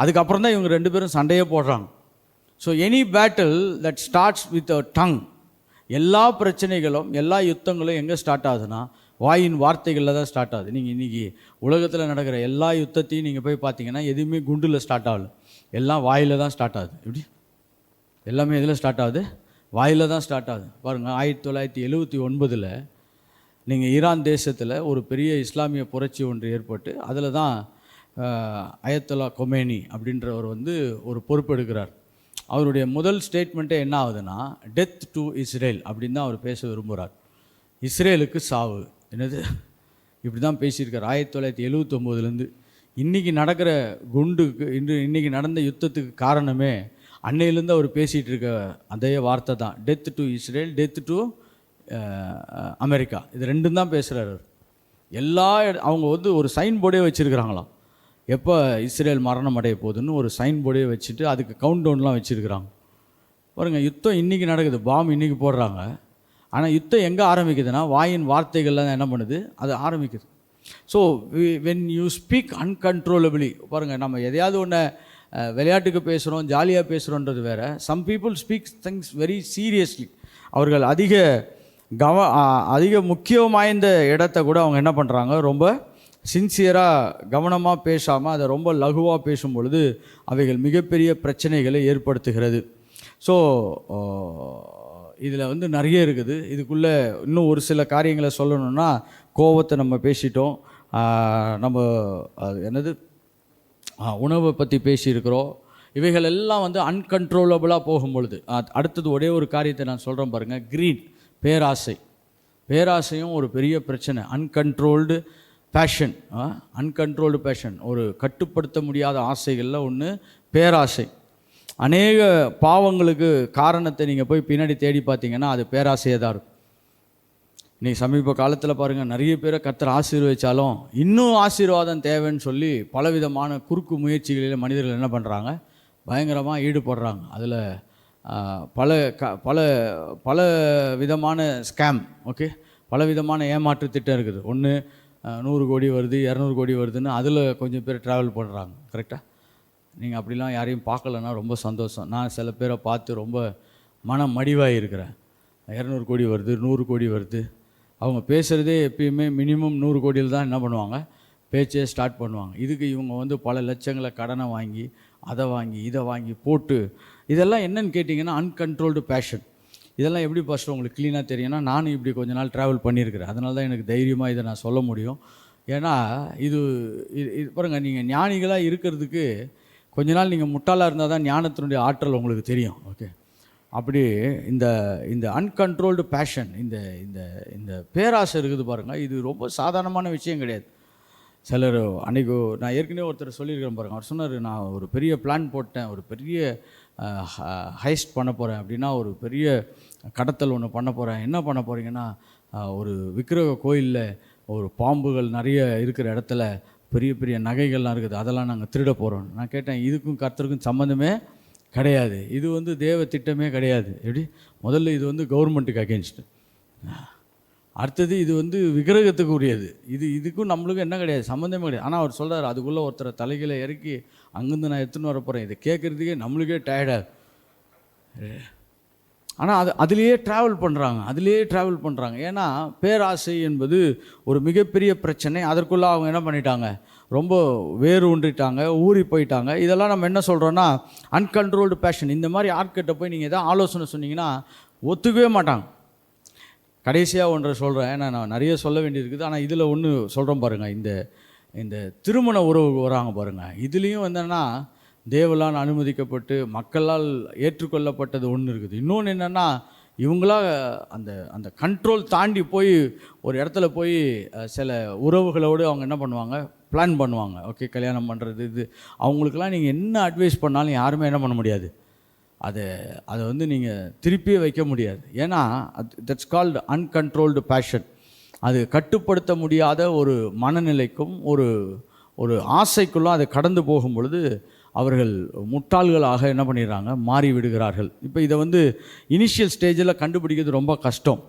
அதுக்கப்புறம் தான் இவங்க 2 பேரும் சண்டையே போடுறாங்க. So any battle that starts with a tongue, எல்லா பிரச்சனைகளும் எல்லா யுத்தங்களும் எங்கே ஸ்டார்ட் ஆகுதுன்னா வாயின் வார்த்தைகளில் தான் ஸ்டார்ட் ஆகுது. நீங்கள் இன்றைக்கி உலகத்தில் நடக்கிற எல்லா யுத்தத்தையும் நீங்கள் போய் பார்த்தீங்கன்னா எதுவுமே குண்டில் ஸ்டார்ட் ஆகல, எல்லாம் வாயில் தான் ஸ்டார்ட் ஆகுது. எப்படி எல்லாமே எதில் ஸ்டார்ட் ஆகுது, வாயில் தான் ஸ்டார்ட் ஆகுது. பாருங்கள், 1979 நீங்கள் ஈரான் தேசத்தில் ஒரு பெரிய இஸ்லாமிய புரட்சி ஒன்று ஏற்பட்டு அதில் தான் அயத்துல்லா கொமேனி அப்படின்றவர் வந்து ஒரு பொறுப்பு எடுக்கிறார். அவருடைய முதல் ஸ்டேட்மெண்ட்டே என்ன ஆகுதுன்னா, டெத் டு இஸ்ரேல் அப்படின்னு தான் அவர் பேச விரும்புகிறார். இஸ்ரேலுக்கு சாவு. என்னது இப்படி தான் பேசியிருக்கார் 1979லேருந்து. இன்றைக்கி நடக்கிற குண்டுக்கு இன்றைக்கி நடந்த யுத்தத்துக்கு காரணமே அன்னையிலேருந்து அவர் பேசிகிட்டு இருக்க அதே வார்த்தை தான். Death to Israel, death to America. இது ரெண்டும் தான் பேசுகிறார். அவங்க வந்து ஒரு சைன் போர்டே வச்சுருக்கிறாங்களாம், எப்போ இஸ்ரேல் மரணம் அடைய போகுதுன்னு ஒரு சைன் போர்டே வச்சுட்டு அதுக்கு கவுண்ட் டவுன்லாம் வச்சுருக்கிறாங்க. பாருங்கள், யுத்தம் இன்றைக்கி நடக்குது, பாம் இன்றைக்கி போடுறாங்க. ஆனால் யுத்தம் எங்கே ஆரம்பிக்குதுன்னா வாயின் வார்த்தைகள்லாம் என்ன பண்ணுது, அது ஆரம்பிக்குது. So when you speak uncontrollably, பாருங்கள், நம்ம எதையாவது ஒன்று விளையாட்டுக்கு பேசுகிறோம், ஜாலியாக பேசுகிறோன்றது வேறு. Some people speak things very seriously. அவர்கள் அதிக முக்கியம் வாய்ந்த இடத்த கூட அவங்க என்ன பண்ணுறாங்க, ரொம்ப சின்சியராக கவனமாக பேசாமல் அதை ரொம்ப லகுவாக பேசும் பொழுது அவைகள் மிகப்பெரிய பிரச்சனைகளை ஏற்படுத்துகிறது. ஸோ இதில் வந்து நிறைய இருக்குது. இதுக்குள்ளே இன்னும் ஒரு சில காரியங்களை சொல்லணும்னா, கோபத்தை நம்ம பேசிட்டோம், நம்ம என்னது உணவை பற்றி பேசியிருக்கிறோம். இவைகள் எல்லாம் வந்து அன்கண்ட்ரோலபிளாக போகும்பொழுது அடுத்தது ஒரே ஒரு காரியத்தை நான் சொல்கிறேன் பாருங்கள், க்ரீட், பேராசை. பேராசையும் ஒரு பெரிய பிரச்சனை. அன்கண்ட்ரோல்டு பேஷன், ஒரு கட்டுப்படுத்த முடியாத ஆசைகளில் ஒன்று பேராசை. அநேக பாவங்களுக்கு காரணத்தை நீங்கள் போய் பின்னாடி தேடி பார்த்தீங்கன்னா அது பேராசையாக தான் இருக்கும். இன்றைக்கி சமீப காலத்தில் பாருங்கள், நிறைய பேரை கர்த்தர் ஆசீர்வதித்தாலும் இன்னும் ஆசீர்வாதம் தேவைன்னு சொல்லி பலவிதமான குறுக்கு முயற்சிகளில் மனிதர்கள் என்ன பண்ணுறாங்க, பயங்கரமாக ஈடுபடுறாங்க. அதில் பல விதமான ஸ்கேம், பல விதமான ஏமாற்று திட்டம் இருக்குது. ஒன்று 100 கோடி வருது, 200 கோடி வருதுன்னு அதில் கொஞ்சம் பேர் ட்ராவல் பண்ணுறாங்க. கரெக்டாக? நீங்கள் அப்படிலாம் யாரையும் பார்க்கலன்னா ரொம்ப சந்தோஷம். நான் சில பேரை பார்த்து ரொம்ப மனம் மடிவாக இருக்கிறேன். 200 கோடி வருது, 100 கோடி வருது. அவங்க பேசுகிறதே எப்பயுமே மினிமம் 100 கோடியில் தான் என்ன பண்ணுவாங்க, பேச்சே ஸ்டார்ட் பண்ணுவாங்க. இதுக்கு இவங்க வந்து பல லட்சங்களை கடனை வாங்கி அதை வாங்கி இதை வாங்கி போட்டு, இதெல்லாம் என்னன்னு கேட்டிங்கன்னா அன்கண்ட்ரோல்டு பேஷன். இதெல்லாம் எப்படி ஃபஸ்ட்டு உங்களுக்கு க்ளீனாக தெரியும்னா, நானும் இப்படி கொஞ்ச நாள் ட்ராவல் பண்ணியிருக்கிறேன். அதனால தான் எனக்கு தைரியமாக இதை நான் சொல்ல முடியும். ஏன்னா இது பாருங்கள், நீங்கள் ஞானிகளாக இருக்கிறதுக்கு கொஞ்ச நாள் நீங்கள் முட்டாளாக இருந்தால் தான் ஞானத்தினுடைய ஆற்றல் உங்களுக்கு தெரியும். அப்படி இந்த அன்கண்ட்ரோல்டு பேஷன், இந்த பேராசை இருக்குது பாருங்கள், இது ரொம்ப சாதாரணமான விஷயம் கிடையாது. சிலர் அன்றைக்கி நான் ஏற்கனவே ஒருத்தர் சொல்லியிருக்கிறேன் பாருங்கள், அவர் சொன்னார், நான் ஒரு பெரிய பிளான் போட்டேன், ஒரு பெரிய ஹைஸ்ட் பண்ண போகிறேன் அப்படின்னா, ஒரு பெரிய கடத்தல் ஒன்று பண்ண போகிறேன். என்ன பண்ண போகிறீங்கன்னா, ஒரு விக்கிரக கோயிலில் ஒரு பாம்புகள் நிறைய இருக்கிற இடத்துல பெரிய பெரிய நகைகள்லாம் இருக்குது, அதெல்லாம் நாங்கள் திருட போகிறோம். நான் கேட்டேன், இதுக்கும் கர்த்தருக்கும் சம்மந்தமே கிடையாது, இது வந்து தேவ திட்டமே கிடையாது. எப்படி? முதல்ல இது வந்து கவர்மெண்ட்டுக்கு அகேன்ஸ்ட்டு, அடுத்தது இது வந்து விக்கிரகத்துக்கு உரியது, இதுக்கும் நம்மளுக்கும் என்ன கிடையாது, சம்மந்தமே கிடையாது. ஆனால் அவர் சொல்கிறார், அதுக்குள்ளே ஒருத்தரை தலைகளை இறக்கி அங்கேருந்து நான் எடுத்துன்னு வர போகிறேன். இதை கேட்குறதுக்கே நம்மளுக்கே டயர்டாக. ஆனால் அதுலேயே ட்ராவல் பண்ணுறாங்க. ஏன்னா பேராசை என்பது ஒரு மிகப்பெரிய பிரச்சனை. அதற்குள்ளே அவங்க என்ன பண்ணிட்டாங்க, ரொம்ப வேறு ஊன்றிட்டாங்க, ஊறி போயிட்டாங்க. இதெல்லாம் நம்ம என்ன சொல்கிறோன்னா அன்கண்ட்ரோல்டு பேஷன். இந்த மாதிரி ஆட்கிட்ட போய் நீங்கள் எதாவது ஆலோசனை சொன்னீங்கன்னா ஒத்துக்கவே மாட்டாங்க. கடைசியாக ஒன்றை சொல்கிறேன், ஏன்னா நான் நிறைய சொல்ல வேண்டியிருக்குது. ஆனால் இதில் ஒன்று சொல்கிறோம் பாருங்கள், இந்த திருமண உறவு வராங்க பாருங்கள், இதுலேயும் என்னென்னா தேவலால் அனுமதிக்கப்பட்டு மக்களால் ஏற்றுக்கொள்ளப்பட்டது ஒன்று இருக்குது. இன்னொன்று என்னென்னா, இவங்களா அந்த கண்ட்ரோல் தாண்டி போய் ஒரு இடத்துல போய் சில உறவுகளோடு அவங்க என்ன பண்ணுவாங்க, பிளான் பண்ணுவாங்க. கல்யாணம் பண்ணுறது. இது அவங்களுக்கெல்லாம் நீங்கள் என்ன அட்வைஸ் பண்ணாலும் யாருமே என்ன பண்ண முடியாது, அதை வந்து நீங்கள் திருப்பியே வைக்க முடியாது. ஏன்னா தட்ஸ் கால்டு அன்கண்ட்ரோல்டு பேஷன். அது கட்டுப்படுத்த முடியாத ஒரு மனநிலைக்கும் ஒரு ஆசைக்குள்ளும் அதை கடந்து போகும் பொழுது அவர்கள் முட்டாள்களாக என்ன பண்ணிடுறாங்க, மாறி விடுகிறார்கள். இப்போ இதை வந்து இனிஷியல் ஸ்டேஜில் கண்டுபிடிக்கிறது ரொம்ப கஷ்டம்.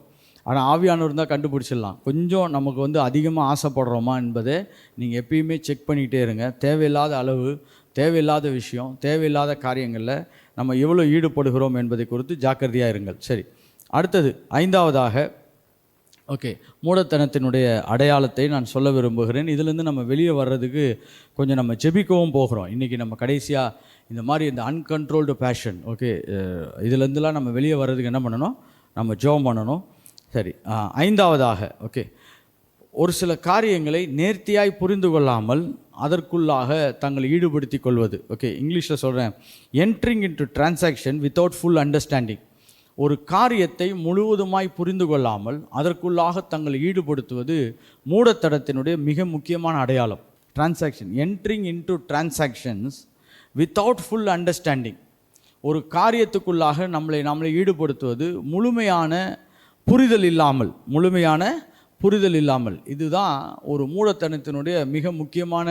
ஆனால் ஆவியானவர் தான் கண்டுபிடிச்சிடலாம். கொஞ்சம் நமக்கு வந்து அதிகமாக ஆசைப்படுறோமா என்பதை நீங்கள் எப்பயுமே செக் பண்ணிக்கிட்டே இருங்க. தேவையில்லாத அளவு, தேவையில்லாத விஷயம், தேவையில்லாத காரியங்களில் நம்ம எவ்வளோ ஈடுபடுகிறோம் என்பதை குறித்து ஜாக்கிரதையாக இருங்கள். சரி, அடுத்தது 5வதாக மூடத்தனத்தினுடைய அடையாளத்தை நான் சொல்ல விரும்புகிறேன். இதிலேருந்து நம்ம வெளியே வர்றதுக்கு கொஞ்சம் நம்ம ஜெபிக்கவும் போகிறோம். இன்றைக்கி நம்ம கடைசியாக இந்த மாதிரி இந்த அன்கண்ட்ரோல்டு பேஷன் இதிலேருந்துலாம் நம்ம வெளியே வர்றதுக்கு என்ன பண்ணணும், நம்ம ஜெபம் பண்ணணும். சரி, 5வதாக ஒரு சில காரியங்களை நேர்த்தியாய் புரிந்து கொள்ளாமல் அதற்குள்ளாக தங்களை ஈடுபடுத்தி கொள்வது. ஓகே, இங்கிலீஷில் சொல்கிறேன், entering into transaction without full understanding. ஒரு காரியத்தை முழுவதுமாய் புரிந்து கொள்ளாமல் அதற்குள்ளாக தங்களை ஈடுபடுத்துவது மூடத்தனத்தினுடைய மிக முக்கியமான அடையாளம். Transaction, entering into transactions without full understanding. ஒரு காரியத்துக்குள்ளாக நம்மளை ஈடுபடுத்துவது முழுமையான புரிதல் இல்லாமல். இதுதான் ஒரு மூடத்தனத்தினுடைய மிக முக்கியமான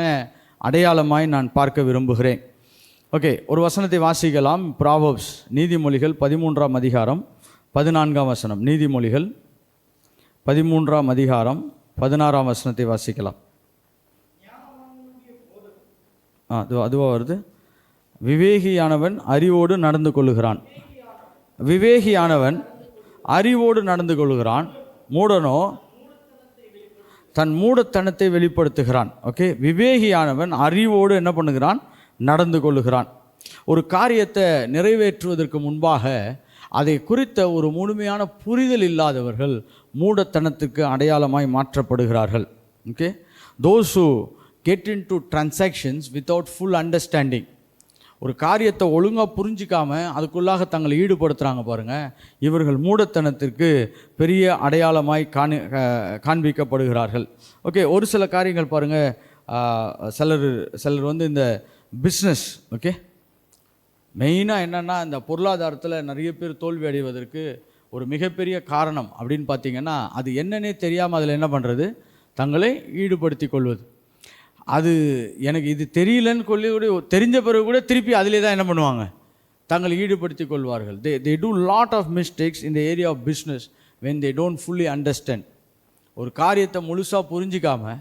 அடையாளமாய் நான் பார்க்க விரும்புகிறேன். ஓகே, ஒரு வசனத்தை வாசிக்கலாம். ப்ராவர்ப்ஸ், நீதிமொழிகள் 13ஆம் அதிகாரம் 14ஆம் வசனம். நீதிமொழிகள் 13ஆம் அதிகாரம் 16ஆம் வசனத்தை வாசிக்கலாம். அதுவாக வருது. விவேகியானவன் அறிவோடு நடந்து கொள்ளுகிறான், மூடனோ தன் மூடத்தனத்தை வெளிப்படுத்துகிறான். ஓகே, விவேகியானவன் அறிவோடு என்ன பண்ணுகிறான்? நடந்து கொள்ளுகிறான். ஒரு காரியத்தை நிறைவேற்றுவதற்கு முன்பாக அதை குறித்த ஒரு முழுமையான புரிதல் இல்லாதவர்கள் மூடத்தனத்துக்கு அடையாளமாய் மாற்றப்படுகிறார்கள். Okay, those who get into transactions without full understanding. ஒரு காரியத்தை ஒழுங்காக புரிஞ்சிக்காமல் அதுக்குள்ளாக தங்களை ஈடுபடுத்துகிறாங்க பாருங்கள், இவர்கள் மூடத்தனத்திற்கு பெரிய அடையாளமாய் காண்பிக்கப்படுகிறார்கள். ஓகே, ஒரு சில காரியங்கள் பாருங்கள். சிலர் வந்து இந்த பிஸ்னஸ், ஓகே, மெயினாக என்னென்னா இந்த பொருளாதாரத்தில் நிறைய பேர் தோல்வி அடைவதற்கு ஒரு மிகப்பெரிய காரணம் அப்படின்னு பார்த்தீங்கன்னா, அது என்னன்னே தெரியாமல் அதில் என்ன பண்ணுறது? தங்களை ஈடுபடுத்தி கொள்வது. அது எனக்கு இது தெரியலன்னு சொல்லி தெரிஞ்ச பிறகு கூட திருப்பி அதிலே தான் என்ன பண்ணுவாங்க? தங்களை ஈடுபடுத்தி கொள்வார்கள். they do lot of mistakes in the area of business when they don't fully understand. ஒரு காரியத்தை முழுசாக புரிஞ்சிக்காமல்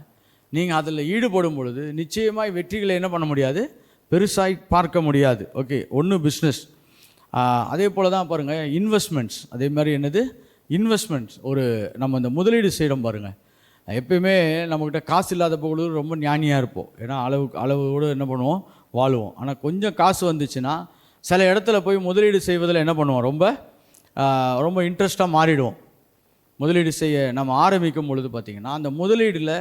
நீங்கள் அதில் ஈடுபடும் பொழுது நிச்சயமாய் வெற்றிகளை என்ன பண்ண முடியாது? பெருசாய் பார்க்க முடியாது. ஓகே, ஒன்று பிஸ்னஸ். அதே போல் தான் பாருங்கள், இன்வெஸ்ட்மெண்ட்ஸ். அதே மாதிரி என்னது? இன்வெஸ்ட்மெண்ட்ஸ். நம்ம இந்த முதலீடு செய்கிறோம் பாருங்கள். எப்பயுமே நம்மக்கிட்ட காசு இல்லாத பொழுது ரொம்ப ஞானியாக இருப்போம். ஏன்னா அளவோடு என்ன பண்ணுவோம்? வாழுவோம். ஆனால் கொஞ்சம் காசு வந்துச்சுன்னா சில இடத்துல போய் முதலீடு செய்வதில் என்ன பண்ணுவோம்? ரொம்ப இன்ட்ரெஸ்ட்டாக மாறிடுவோம். முதலீடு செய்ய நம்ம ஆரம்பிக்கும் பொழுது பார்த்திங்கன்னா அந்த முதலீடில்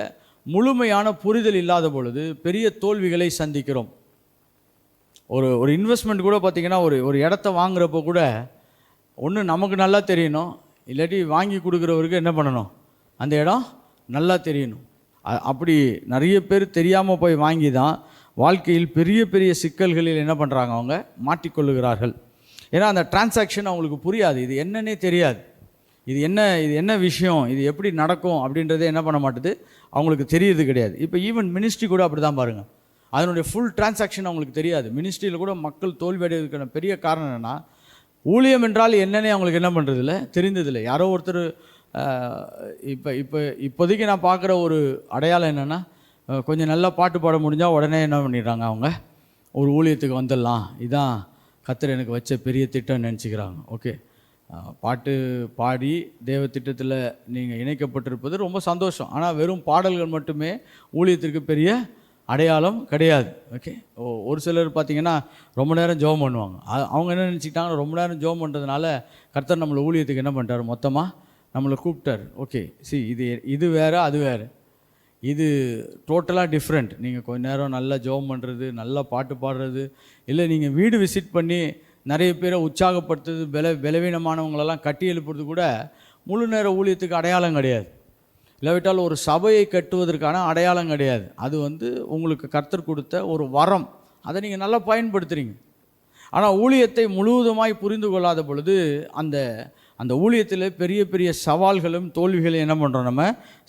முழுமையான புரிதல் இல்லாத பொழுது பெரிய தோல்விகளை சந்திக்கிறோம். ஒரு இன்வெஸ்ட்மெண்ட் கூட பார்த்திங்கன்னா ஒரு இடத்த வாங்குறப்போ கூட ஒன்று நமக்கு நல்லா தெரியணும், இல்லாட்டி வாங்கி கொடுக்குறவருக்கு என்ன பண்ணணும்? அந்த இடம் நல்லா தெரியணும். அப்படி நிறைய பேர் தெரியாமல் போய் வாங்கி தான் வாழ்க்கையில் பெரிய பெரிய சிக்கல்களில் என்ன பண்ணுறாங்க? அவங்க மாட்டிக்கொள்ளுகிறார்கள். ஏன்னா அந்த டிரான்சாக்ஷன் அவங்களுக்கு புரியாது, இது என்னன்னே தெரியாது, இது என்ன விஷயம், இது எப்படி நடக்கும் அப்படின்றதே என்ன பண்ண மாட்டுது? அவங்களுக்கு தெரியறது கிடையாது. இப்போ ஈவன் மினிஸ்ட்ரி கூட அப்படி தான் பாருங்கள், அதனுடைய ஃபுல் டிரான்சாக்ஷன் அவங்களுக்கு தெரியாது. மினிஸ்ட்ரியில் கூட மக்கள் தோல்வி அடைவதற்கான பெரிய காரணம் என்னென்னா, ஊழியம் என்றால் என்னன்னே அவங்களுக்கு என்ன பண்ணுறதில்ல, தெரிந்ததில்லை. யாரோ ஒருத்தர் இப்போதைக்கு நான் பார்க்குற ஒரு அடையாளம் என்னென்னா, கொஞ்சம் நல்லா பாட்டு பாட முடிஞ்சால் உடனே என்ன பண்ணிடுறாங்க? அவங்க ஒரு ஊழியத்துக்கு வந்துடலாம், இதுதான் கர்த்தர் எனக்கு வச்ச பெரிய திட்டம்னு நினச்சிக்கிறாங்க. ஓகே, பாட்டு பாடி தேவ திட்டத்தில் நீங்கள் இணைக்கப்பட்டிருப்பது ரொம்ப சந்தோஷம். ஆனால் வெறும் பாடல்கள் மட்டுமே ஊழியத்திற்கு பெரிய அடையாளம் கிடையாது. ஓகே, ஒரு சிலர் பார்த்திங்கன்னா ரொம்ப நேரம் ஜெபம் பண்ணுவாங்க. அவங்க என்ன நினச்சிக்கிட்டாங்கன்னா, ரொம்ப நேரம் ஜெபம் பண்ணுறதுனால கர்த்தர் நம்மளை ஊழியத்துக்கு என்ன பண்ணிட்டார்? மொத்தமாக நம்மளை கூப்பிட்டார். ஓகே, இது வேறு, அது வேறு, இது டோட்டலாக டிஃப்ரெண்ட். நீங்கள் கொஞ்ச நேரம் நல்லா ஜெபம் பண்ணுறது, நல்லா பாட்டு பாடுறது, இல்லை நீங்கள் வீடு விசிட் பண்ணி நிறைய பேரை உற்சாகப்படுத்துறது, பலவீனமானவங்களெல்லாம் கட்டி எழுப்புறது கூட முழு நேர ஊழியத்துக்கு அடையாளம் கிடையாது. இல்லாவிட்டால் ஒரு சபையை கட்டுவதற்கான அடையாளம் கிடையாது. அது உங்களுக்கு கர்த்தர் கொடுத்த ஒரு வரம், அதை நீங்கள் நல்லா பயன்படுத்துகிறீங்க. ஆனால் ஊழியத்தை முழுவதுமாய் புரிந்து கொள்ளாத பொழுது அந்த ஊழியத்தில் பெரிய பெரிய சவால்களும் தோல்விகளையும் என்ன பண்ணுறோம்? நம்ம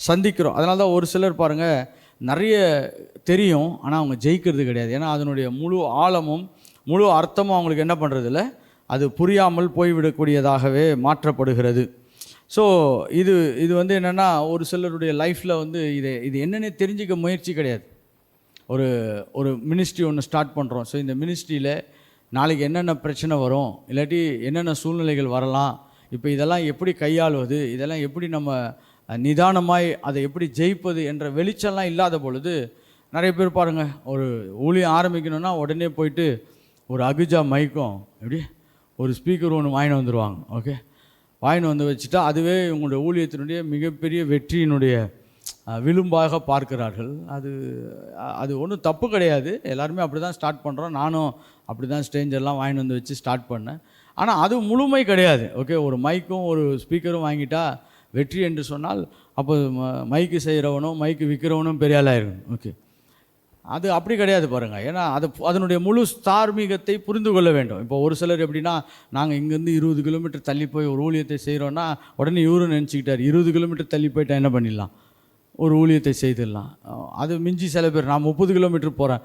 சந்திக்கிறோம். அதனால தான் ஒரு சிலர் பாருங்கள், நிறைய தெரியும் ஆனால் அவங்க ஜெயிக்கிறது கிடையாது. ஏன்னா அதனுடைய முழு ஆழமும் முழு அர்த்தமும் அவங்களுக்கு என்ன பண்ணுறதில்ல, அது புரியாமல் போய்விடக்கூடியதாகவே மாற்றப்படுகிறது. ஸோ இது என்னென்னா, ஒரு சிலருடைய லைஃப்பில் இது என்னென்ன தெரிஞ்சிக்க முயற்சி கிடையாது. ஒரு மினிஸ்ட்ரி ஒன்று ஸ்டார்ட் பண்ணுறோம். ஸோ இந்த மினிஸ்ட்ரியில் நாளைக்கு என்னென்ன பிரச்சனை வரும், இல்லாட்டி என்னென்ன சூழ்நிலைகள் வரலாம், இப்போ இதெல்லாம் எப்படி கையாளுவது, இதெல்லாம் எப்படி நம்ம நிதானமாய் அதை எப்படி ஜெயிப்பது என்ற வெளிச்சம்லாம் இல்லாத பொழுது நிறைய பேர் பாருங்கள், ஒரு ஊழியம் ஆரம்பிக்கணும்னா உடனே போயிட்டு ஒரு அகுஜா மைக்கும் எப்படி ஒரு ஸ்பீக்கர் ஒன்று வாங்கிட்டு வந்துடுவாங்க. ஓகே, வாங்கிட்டு வந்து வச்சுட்டா அதுவே உங்களுடைய ஊழியத்தினுடைய மிகப்பெரிய வெற்றியினுடைய விளிம்பாக பார்க்கிறார்கள். அது அது ஒன்றும் தப்பு கிடையாது. எல்லாருமே அப்படி தான் ஸ்டார்ட் பண்ணுறோம். நானும் அப்படி தான் ஸ்டேஞ்செல்லாம் வாங்கிட்டு வந்து வச்சு ஸ்டார்ட் பண்ணேன். ஆனால் அது முழுமை கிடையாது. ஓகே, ஒரு மைக்கும் ஒரு ஸ்பீக்கரும் வாங்கிட்டா வெற்றி என்று சொன்னால் அப்போ மைக்கு செய்கிறவனும் மைக்கு விற்கிறவனும் பெரிய ஆளாக இருக்கணும். ஓகே, அது அப்படி கிடையாது பாருங்கள். ஏன்னா அதனுடைய முழு தார்மீகத்தை புரிந்து கொள்ள வேண்டும். இப்போ ஒரு சிலர் எப்படின்னா, நாங்கள் இங்கேருந்து 20 கிலோமீட்டர் தள்ளி போய் ஒரு ஊழியத்தை செய்கிறோன்னா உடனே இவரும் நினச்சிக்கிட்டார் 20 கிலோமீட்டர் தள்ளி போயிட்டா என்ன பண்ணிடலாம், ஒரு ஊழியத்தை செய்திடலாம். அது மிஞ்சி சில பேர் நான் 30 கிலோமீட்டர் போகிறேன்,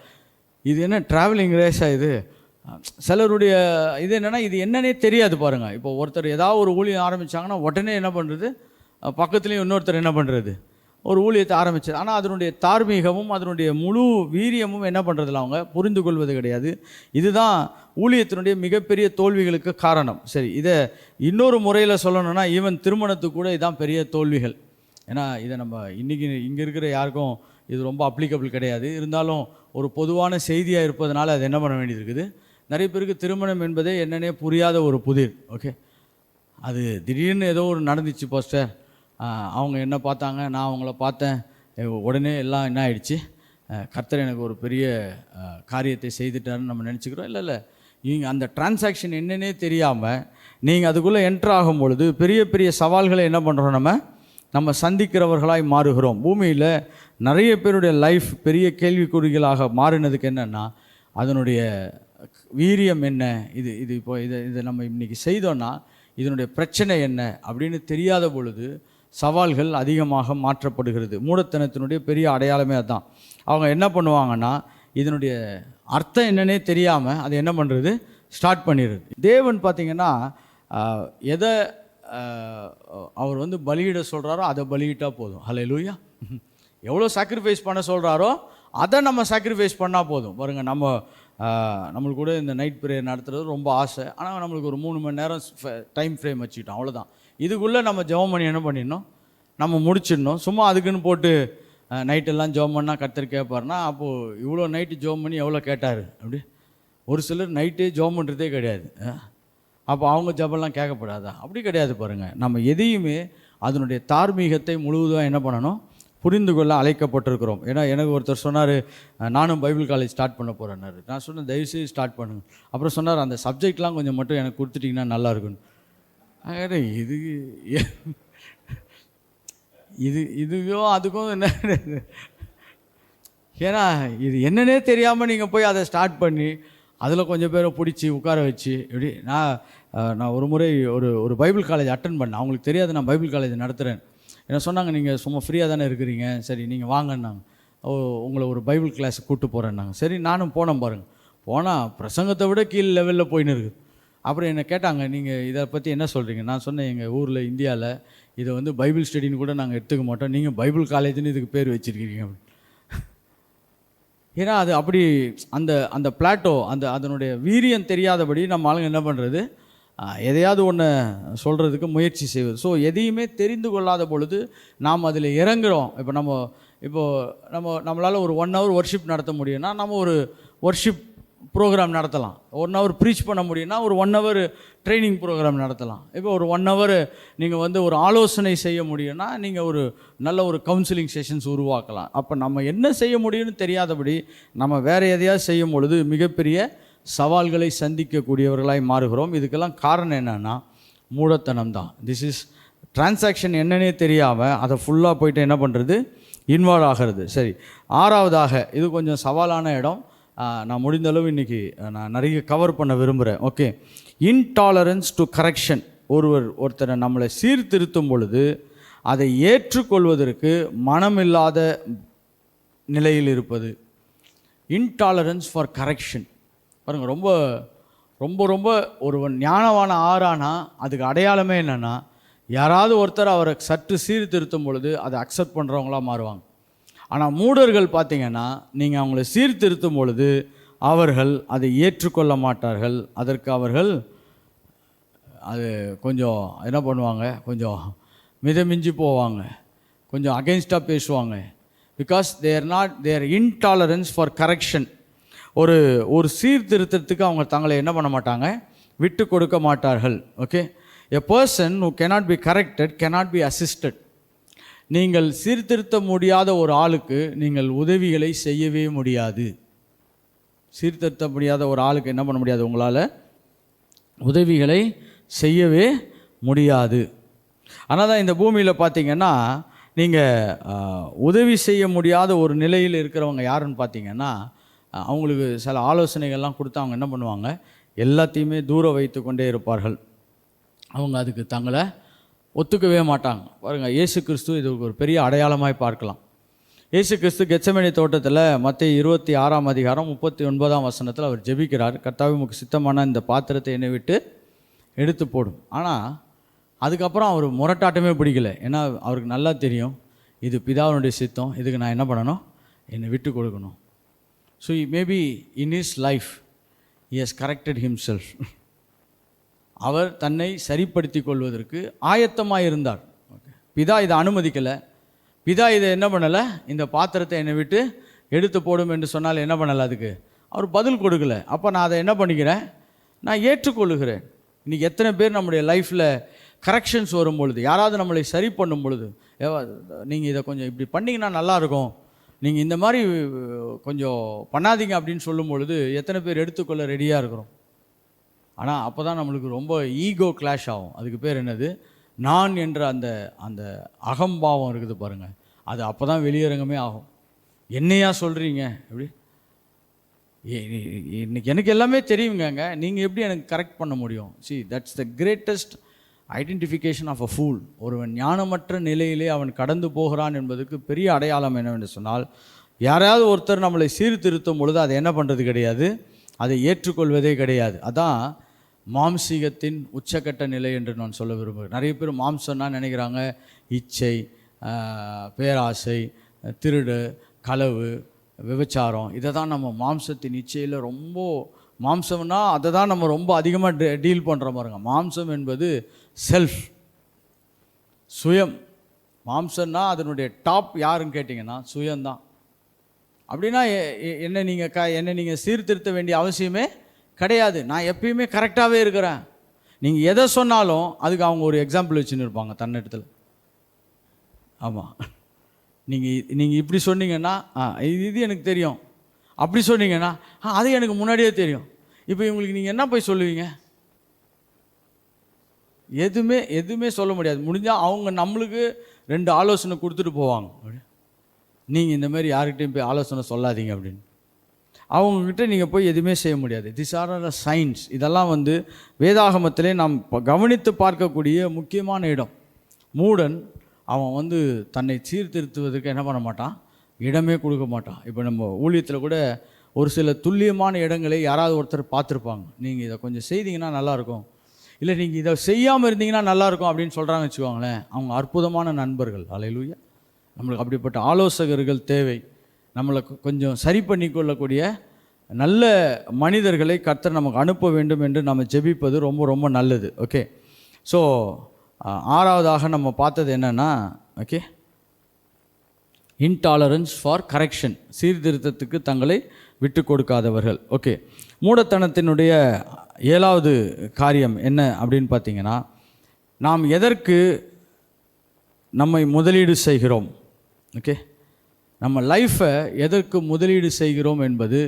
இது என்ன ட்ராவலிங் ரேஸாக இது. சிலருடைய இது என்னென்னா, இது என்னன்னே தெரியாது பாருங்கள். இப்போ ஒருத்தர் ஏதாவது ஒரு ஊழியம் ஆரம்பித்தாங்கன்னா உடனே என்ன பண்ணுறது, பக்கத்துலேயும் இன்னொருத்தர் என்ன பண்ணுறது, ஒரு ஊழியத்தை ஆரம்பிச்சது. ஆனால் அதனுடைய தார்மீகமும் அதனுடைய முழு வீரியமும் என்ன பண்ணுறதில்ல, அவங்க புரிந்து கொள்வது கிடையாது. இதுதான் ஊழியத்தினுடைய மிகப்பெரிய தோல்விகளுக்கு காரணம். சரி, இதை இன்னொரு முறையில் சொல்லணும்னா, ஈவன் திருமணத்துக்கு கூட இதான் பெரிய தோல்விகள். ஏன்னா இதை நம்ம இன்றைக்கி இங்கே இருக்கிற யாருக்கும் இது ரொம்ப அப்ளிகபிள் கிடையாது. இருந்தாலும் ஒரு பொதுவான செய்தியாக இருப்பதனால அது என்ன பண்ண வேண்டியது இருக்குது. நிறைய பேருக்கு திருமணம் என்பதே என்னன்னே புரியாத ஒரு புதிர். ஓகே, அது திடீர்னு ஏதோ ஒரு நடந்துச்சு பாஸ்டர், அவங்க என்ன பார்த்தாங்க, நான் அவங்கள பார்த்தேன், உடனே எல்லாம் என்ன ஆயிடுச்சு, கர்த்தர் எனக்கு ஒரு பெரிய காரியத்தை செய்துட்டாருன்னு நம்ம நினச்சிக்கிறோம். இல்லை, நீங்கள் அந்த டிரான்சாக்ஷன் என்னன்னே தெரியாமல் நீங்கள் அதுக்குள்ளே என்ட்ரு ஆகும் பொழுது பெரிய பெரிய சவால்களை என்ன பண்ணுறோம், நம்ம சந்திக்கிறவர்களாய் மாறுகிறோம். பூமியில் நிறைய பேருடைய லைஃப் பெரிய கேள்விக்குறிகளாக மாறினதுக்கு என்னென்னா, அதனுடைய வீரியம் என்ன, இது இப்போ இதை நம்ம இன்றைக்கி செய்தோன்னா இதனுடைய பிரச்சனை என்ன அப்படின்னு தெரியாத பொழுது சவால்கள் அதிகமாக மாற்றப்படுகிறது. மூடத்தனத்தினுடைய பெரிய அடையாளமே அதுதான். அவங்க என்ன பண்ணுவாங்கன்னா, இதனுடைய அர்த்தம் என்னன்னே தெரியாமல் அதை என்ன பண்ணுறது, ஸ்டார்ட் பண்ணிடுறது. தேவன் பார்த்திங்கன்னா எதை அவர் வந்து பலியிட சொல்கிறாரோ அதை பலியிட்டால் போதும். ஹல்லேலூயா. எவ்வளோ சாக்ரிஃபைஸ் பண்ண சொல்கிறாரோ அதை நம்ம சாக்ரிஃபைஸ் பண்ணால் போதும். பாருங்கள், நம்மளுக்கு கூட இந்த நைட் ப்ரேயர் நடத்துகிறது ரொம்ப ஆசை. ஆனால் நம்மளுக்கு ஒரு 3 மணி நேரம் டைம் ஃப்ரேம் வச்சுக்கிட்டோம், அவ்வளோதான். இதுக்குள்ளே நம்ம ஜெபம் பண்ணி என்ன பண்ணிடணும், நம்ம முடிச்சிடணும். சும்மா அதுக்குன்னு போட்டு நைட்டெல்லாம் ஜெபம் பண்ணால் கர்த்தர் கேட்பார்னா, அப்போது இவ்வளோ நைட்டு ஜெபம் பண்ணி எவ்வளோ கேட்டார் அப்படி. ஒரு சிலர் நைட்டே ஜெபம் பண்ணுறதே கிடையாது. அப்போ அவங்க ஜெபம்லாம் கேட்கப்படாதா? அப்படி கிடையாது. பாருங்கள், நம்ம எதையுமே அதனுடைய தார்மீகத்தை முழுவதும் என்ன பண்ணணும், புரிந்து கொள்ள அழைக்கப்பட்டிருக்கிறோம். ஏன்னா எனக்கு ஒருத்தர் சொன்னார், நானும் பைபிள் காலேஜ் ஸ்டார்ட் பண்ண போகிறேன்னாரு. நான் சொன்னேன், தயவுசெய்து ஸ்டார்ட் பண்ணுங்க. அப்புறம் சொன்னார், அந்த சப்ஜெக்ட்லாம் கொஞ்சம் மட்டும் எனக்கு கொடுத்துட்டிங்கன்னா நல்லா இருக்குன்னு. இதுக்கும் அதுக்கும் என்ன, ஏன்னா இது என்னன்னே தெரியாமல் நீங்கள் போய் அதை ஸ்டார்ட் பண்ணி அதில் கொஞ்சம் பேரை பிடிச்சி உட்கார வச்சு இப்படி. நான் ஒரு முறை ஒரு பைபிள் காலேஜ் அட்டன் பண்ணேன். அவங்களுக்கு தெரியாது நான் பைபிள் காலேஜ் நடத்துகிறேன். என்ன சொன்னாங்க, நீங்கள் சும்மா ஃப்ரீயாக தானே இருக்கிறீங்க, சரி நீங்கள் வாங்கன்னாங்க. உங்களை ஒரு பைபிள் கிளாஸுக்கு கூப்பிட்டு போகிறேன்னாங்க. சரி, நானும் போனேன். பாருங்கள், போனால் பிரசங்கத்தை விட கீழ் லெவலில் போயின்னு இருக்குது. அப்புறம் என்னை கேட்டாங்க, நீங்கள் இதை பற்றி என்ன சொல்கிறீங்க? நான் சொன்னேன், எங்கள் ஊரில் இந்தியாவில் இதை வந்து பைபிள் ஸ்டடின்னு கூட நாங்கள் எடுத்துக்க மாட்டோம், நீங்கள் பைபிள் காலேஜ்னு இதுக்கு பேர் வச்சுருக்கீங்க. ஏன்னா அது அப்படி அந்த பிளாட்டோ அதனுடைய வீரியம் தெரியாதபடி நம்ம ஆளுங்க என்ன பண்ணுறது, எதையாவது ஒன்று சொல்கிறதுக்கு முயற்சி செய்வது. ஸோ எதையுமே தெரிந்து கொள்ளாத பொழுது நாம் அதில் இறங்குறோம். இப்போ நம்மளால் ஒரு 1 ஹவர் ஒர்ஷிப் நடத்த முடியும்னா நம்ம ஒரு ஒர்ஷிப் ப்ரோக்ராம் நடத்தலாம். 1 ஹவர் ப்ரீச் பண்ண முடியும்னா ஒரு 1 ஹவர் ட்ரைனிங் ப்ரோக்ராம் நடத்தலாம். இப்போ ஒரு 1 ஹவர் நீங்கள் வந்து ஒரு ஆலோசனை செய்ய முடியும்னா நீங்கள் ஒரு நல்ல ஒரு கவுன்சிலிங் செஷன்ஸ் உருவாக்கலாம். அப்போ நம்ம என்ன செய்ய முடியும்னு தெரியாதபடி நம்ம வேறு எதையாவது செய்யும் பொழுது மிகப்பெரிய சவால்களை சந்திக்கக்கூடியவர்களாய் மாறுகிறோம். இதுக்கெல்லாம் காரணம் என்னென்னா மூடத்தனம் தான். திஸ் இஸ் டிரான்சாக்ஷன் என்னன்னே தெரியாமல் அதை ஃபுல்லாக போய்ட்டு என்ன பண்ணுறது, இன்வால்வ் ஆகிறது. சரி, 6வதாக இது கொஞ்சம் சவாலான இடம். நான் முடிந்தளவு இன்றைக்கி நான் நிறைய கவர் பண்ண விரும்புகிறேன். Okay, intolerance to correction. ஒருத்தரை நம்மளை சீர்திருத்தும் பொழுது அதை ஏற்றுக்கொள்வதற்கு மனமில்லாத நிலையில் இருப்பது. Intolerance for correction. பாருங்கள், ரொம்ப ரொம்ப ரொம்ப ஒருவன் ஞானவான ஆறானா அதுக்கு அடையாளமே என்னென்னா, யாராவது ஒருத்தர் அவரை சற்று சீர்திருத்தும் பொழுது அதை அக்செப்ட் பண்ணுறவங்களாக மாறுவாங்க. ஆனால் மூடர்கள் பார்த்திங்கன்னா, நீங்கள் அவங்கள சீர்திருத்தும் பொழுது அவர்கள் அதை ஏற்றுக்கொள்ள மாட்டார்கள். அதற்கு அவர்கள் அது கொஞ்சம் என்ன பண்ணுவாங்க, கொஞ்சம் மிதமிஞ்சி போவாங்க, கொஞ்சம் அகெயின்ஸ்டாக பேசுவாங்க. Because their intolerance for correction. ஒரு சீர்திருத்தத்துக்கு அவங்க தங்களை என்ன பண்ண மாட்டாங்க, விட்டு கொடுக்க மாட்டார்கள். Okay, a person who cannot be corrected cannot be assisted. நீங்கள் சீர்திருத்த முடியாத ஒரு ஆளுக்கு நீங்கள் உதவிகளை செய்யவே முடியாது. சீர்திருத்த முடியாத ஒரு ஆளுக்கு என்ன பண்ண முடியாது? உங்களால் உதவிகளை செய்யவே முடியாது. ஆனால் தான் இந்த பூமியில் பார்த்தீங்கன்னா, நீங்கள் உதவி செய்ய முடியாத ஒரு நிலையில் இருக்கிறவங்க யாருன்னு பார்த்தீங்கன்னா, அவங்களுக்கு சில ஆலோசனைகள்லாம் கொடுத்து அவங்க என்ன பண்ணுவாங்க, எல்லாத்தையுமே தூர வைத்து கொண்டே இருப்பார்கள். அவங்க அதுக்கு தங்களை ஒத்துக்கவே மாட்டாங்க. பாருங்கள், இயேசு கிறிஸ்து இது ஒரு பெரிய அடையாளமாய் பார்க்கலாம். இயேசு கிறிஸ்து கெத்செமனே தோட்டத்தில் மத்தேயு 26ஆம் அதிகாரம் 39ஆம் வசனத்தில் அவர் ஜெபிக்கிறார். கர்த்தாவே, உமக்கு சித்தமான இந்த பாத்திரத்தை என்னை விட்டு எடுத்து போடும். ஆனால் அதுக்கப்புறம் அவர் முரட்டாட்டமே பிடிக்கல. ஏன்னா அவருக்கு நல்லா தெரியும், இது பிதாவினுடைய சித்தம், இதுக்கு நான் என்ன பண்ணணும், என்னை விட்டு கொடுக்கணும். So maybe in his life he has corrected himself. அவர் தன்னை சரிப்படுத்தி கொள்வதற்கு ஆயத்தமாக இருந்தார். பிதா இதை அனுமதிக்கலை. பிதா இதை என்ன பண்ணலை, இந்த பாத்திரத்தை என்னை விட்டு எடுத்து போடும் என்று சொன்னால் என்ன பண்ணலை, அதுக்கு அவர் பதில் கொடுக்கல. அப்போ நான் அதை என்ன பண்ணிக்கிறேன், நான் ஏற்றுக்கொள்ளுகிறேன். இன்றைக்கி எத்தனை பேர் நம்முடைய லைஃப்பில் கரெக்ஷன்ஸ் வரும் பொழுது, யாராவது நம்மளை சரி பண்ணும் பொழுது, நீங்கள் இதை கொஞ்சம் இப்படி பண்ணிங்கன்னா நல்லாயிருக்கும், நீங்கள் இந்த மாதிரி கொஞ்சம் பண்ணாதீங்க அப்படின்னு சொல்லும் பொழுது எத்தனை பேர் எடுத்துக்கொள்ள ரெடியாக இருக்கிறோம். ஆனால் அப்போ தான் நம்மளுக்கு ரொம்ப ஈகோ கிளாஷ் ஆகும். அதுக்கு பேர் என்னது, நான் என்ற அந்த அந்த அகம்பாவம் இருக்குது பாருங்கள், அது அப்போ தான் வெளியரங்கமே ஆகும். என்னையா சொல்கிறீங்க எப்படி, இன்னைக்கு எனக்கு எல்லாமே தெரியுங்க, நீங்கள் எப்படி எனக்கு கரெக்ட் பண்ண முடியும்? See, that's the greatest identification of a fool. ஒருவன் ஞானமற்ற நிலையிலே அவன் கடந்து போகிறான் என்பதுக்கு பெரிய அடையாளம் என்னவென்று சொன்னால், யாராவது ஒருத்தர் நம்மளை சீர்திருத்தும் பொழுது அதை என்ன பண்ணுறது கிடையாது, அதை ஏற்றுக்கொள்வதே கிடையாது. அதான் மாம்சீகத்தின் உச்சக்கட்ட நிலை என்று நான் சொல்ல விரும்புகிறேன். நிறைய பேர் மாம்சம்னா நினைக்கிறாங்க இச்சை, பேராசை, திருடு, களவு, விபச்சாரம், இதை தான் நம்ம மாம்சத்தின் இச்சையில் ரொம்ப, மாம்சம்னா அதை தான் நம்ம ரொம்ப அதிகமாக டீல் பண்ணுற பாருங்க. மாம்சம் என்பது செல்ஃப், சுயம். மாம்சம்னா அதனுடைய டாப் யாருன்னு கேட்டிங்கன்னா சுயம்தான். அப்படின்னா என்னை நீங்கள் சீர்திருத்த வேண்டிய அவசியமே கிடையாது. நான் எப்பயுமே கரெக்டாகவே இருக்கிறேன். நீங்கள் எதை சொன்னாலும் அதுக்கு அவங்க ஒரு எக்ஸாம்பிள் வச்சுன்னு இருப்பாங்க தன்னிடத்தில். ஆமாம், நீங்கள் இப்படி சொன்னீங்கன்னா இது எனக்கு தெரியும், அப்படி சொன்னீங்கன்னா அது எனக்கு முன்னாடியே தெரியும். இப்போ இவங்களுக்கு நீங்கள் என்ன போய் சொல்லுவீங்க? எதுவுமே சொல்ல முடியாது. முடிஞ்சால் அவங்க நம்மளுக்கு 2 ஆலோசனை கொடுத்துட்டு போவாங்க. நீங்கள் இந்த மாதிரி யார்கிட்டையும் போய் ஆலோசனை சொல்லாதீங்க அப்படின்னு. அவங்கக்கிட்ட நீங்கள் போய் எதுவுமே செய்ய முடியாது. This R the science. இதெல்லாம் வேதாகமத்திலே நாம் கவனித்து பார்க்கக்கூடிய முக்கியமான இடம். மூடன் அவன் தன்னை சீர்திருத்துவதற்கு என்ன பண்ண மாட்டான், இடமே கொடுக்க மாட்டான். இப்போ நம்ம ஊழியத்தில் கூட ஒரு சில துல்லியமான இடங்களை யாராவது ஒருத்தர் பார்த்துருப்பாங்க. நீங்கள் இதை கொஞ்சம் செய்தீங்கன்னா நல்லாயிருக்கும், இல்லை நீங்கள் இதை செய்யாமல் இருந்தீங்கன்னா நல்லாயிருக்கும் அப்படின்னு சொல்கிறாங்கன்னு வச்சுக்கோங்களேன். அவங்க அற்புதமான நண்பர்கள். அல்லேலூயா. நம்மளுக்கு அப்படிப்பட்ட ஆலோசகர்கள் தேவை. நம்மளை கொஞ்சம் சரி பண்ணி கொள்ளக்கூடிய நல்ல மனிதர்களை கர்த்தர் நமக்கு அனுப்ப வேண்டும் என்று நம்ம ஜெபிப்பது ரொம்ப ரொம்ப நல்லது. ஓகே, ஸோ 6வதாக நம்ம பார்த்தது என்னென்னா, ஓகே, இன்டாலரன்ஸ் ஃபார் கரெக்ஷன், சீர்திருத்தத்துக்கு தங்களை விட்டு கொடுக்காதவர்கள். ஓகே, மூடத்தனத்தினுடைய 7வது காரியம் என்ன அப்படின்னு பார்த்தீங்கன்னா, நாம் எதற்கு நம்மை முதலீடு செய்கிறோம். ஓகே, நம்ம லைஃப்பை எதற்கு முதலீடு செய்கிறோம் என்பது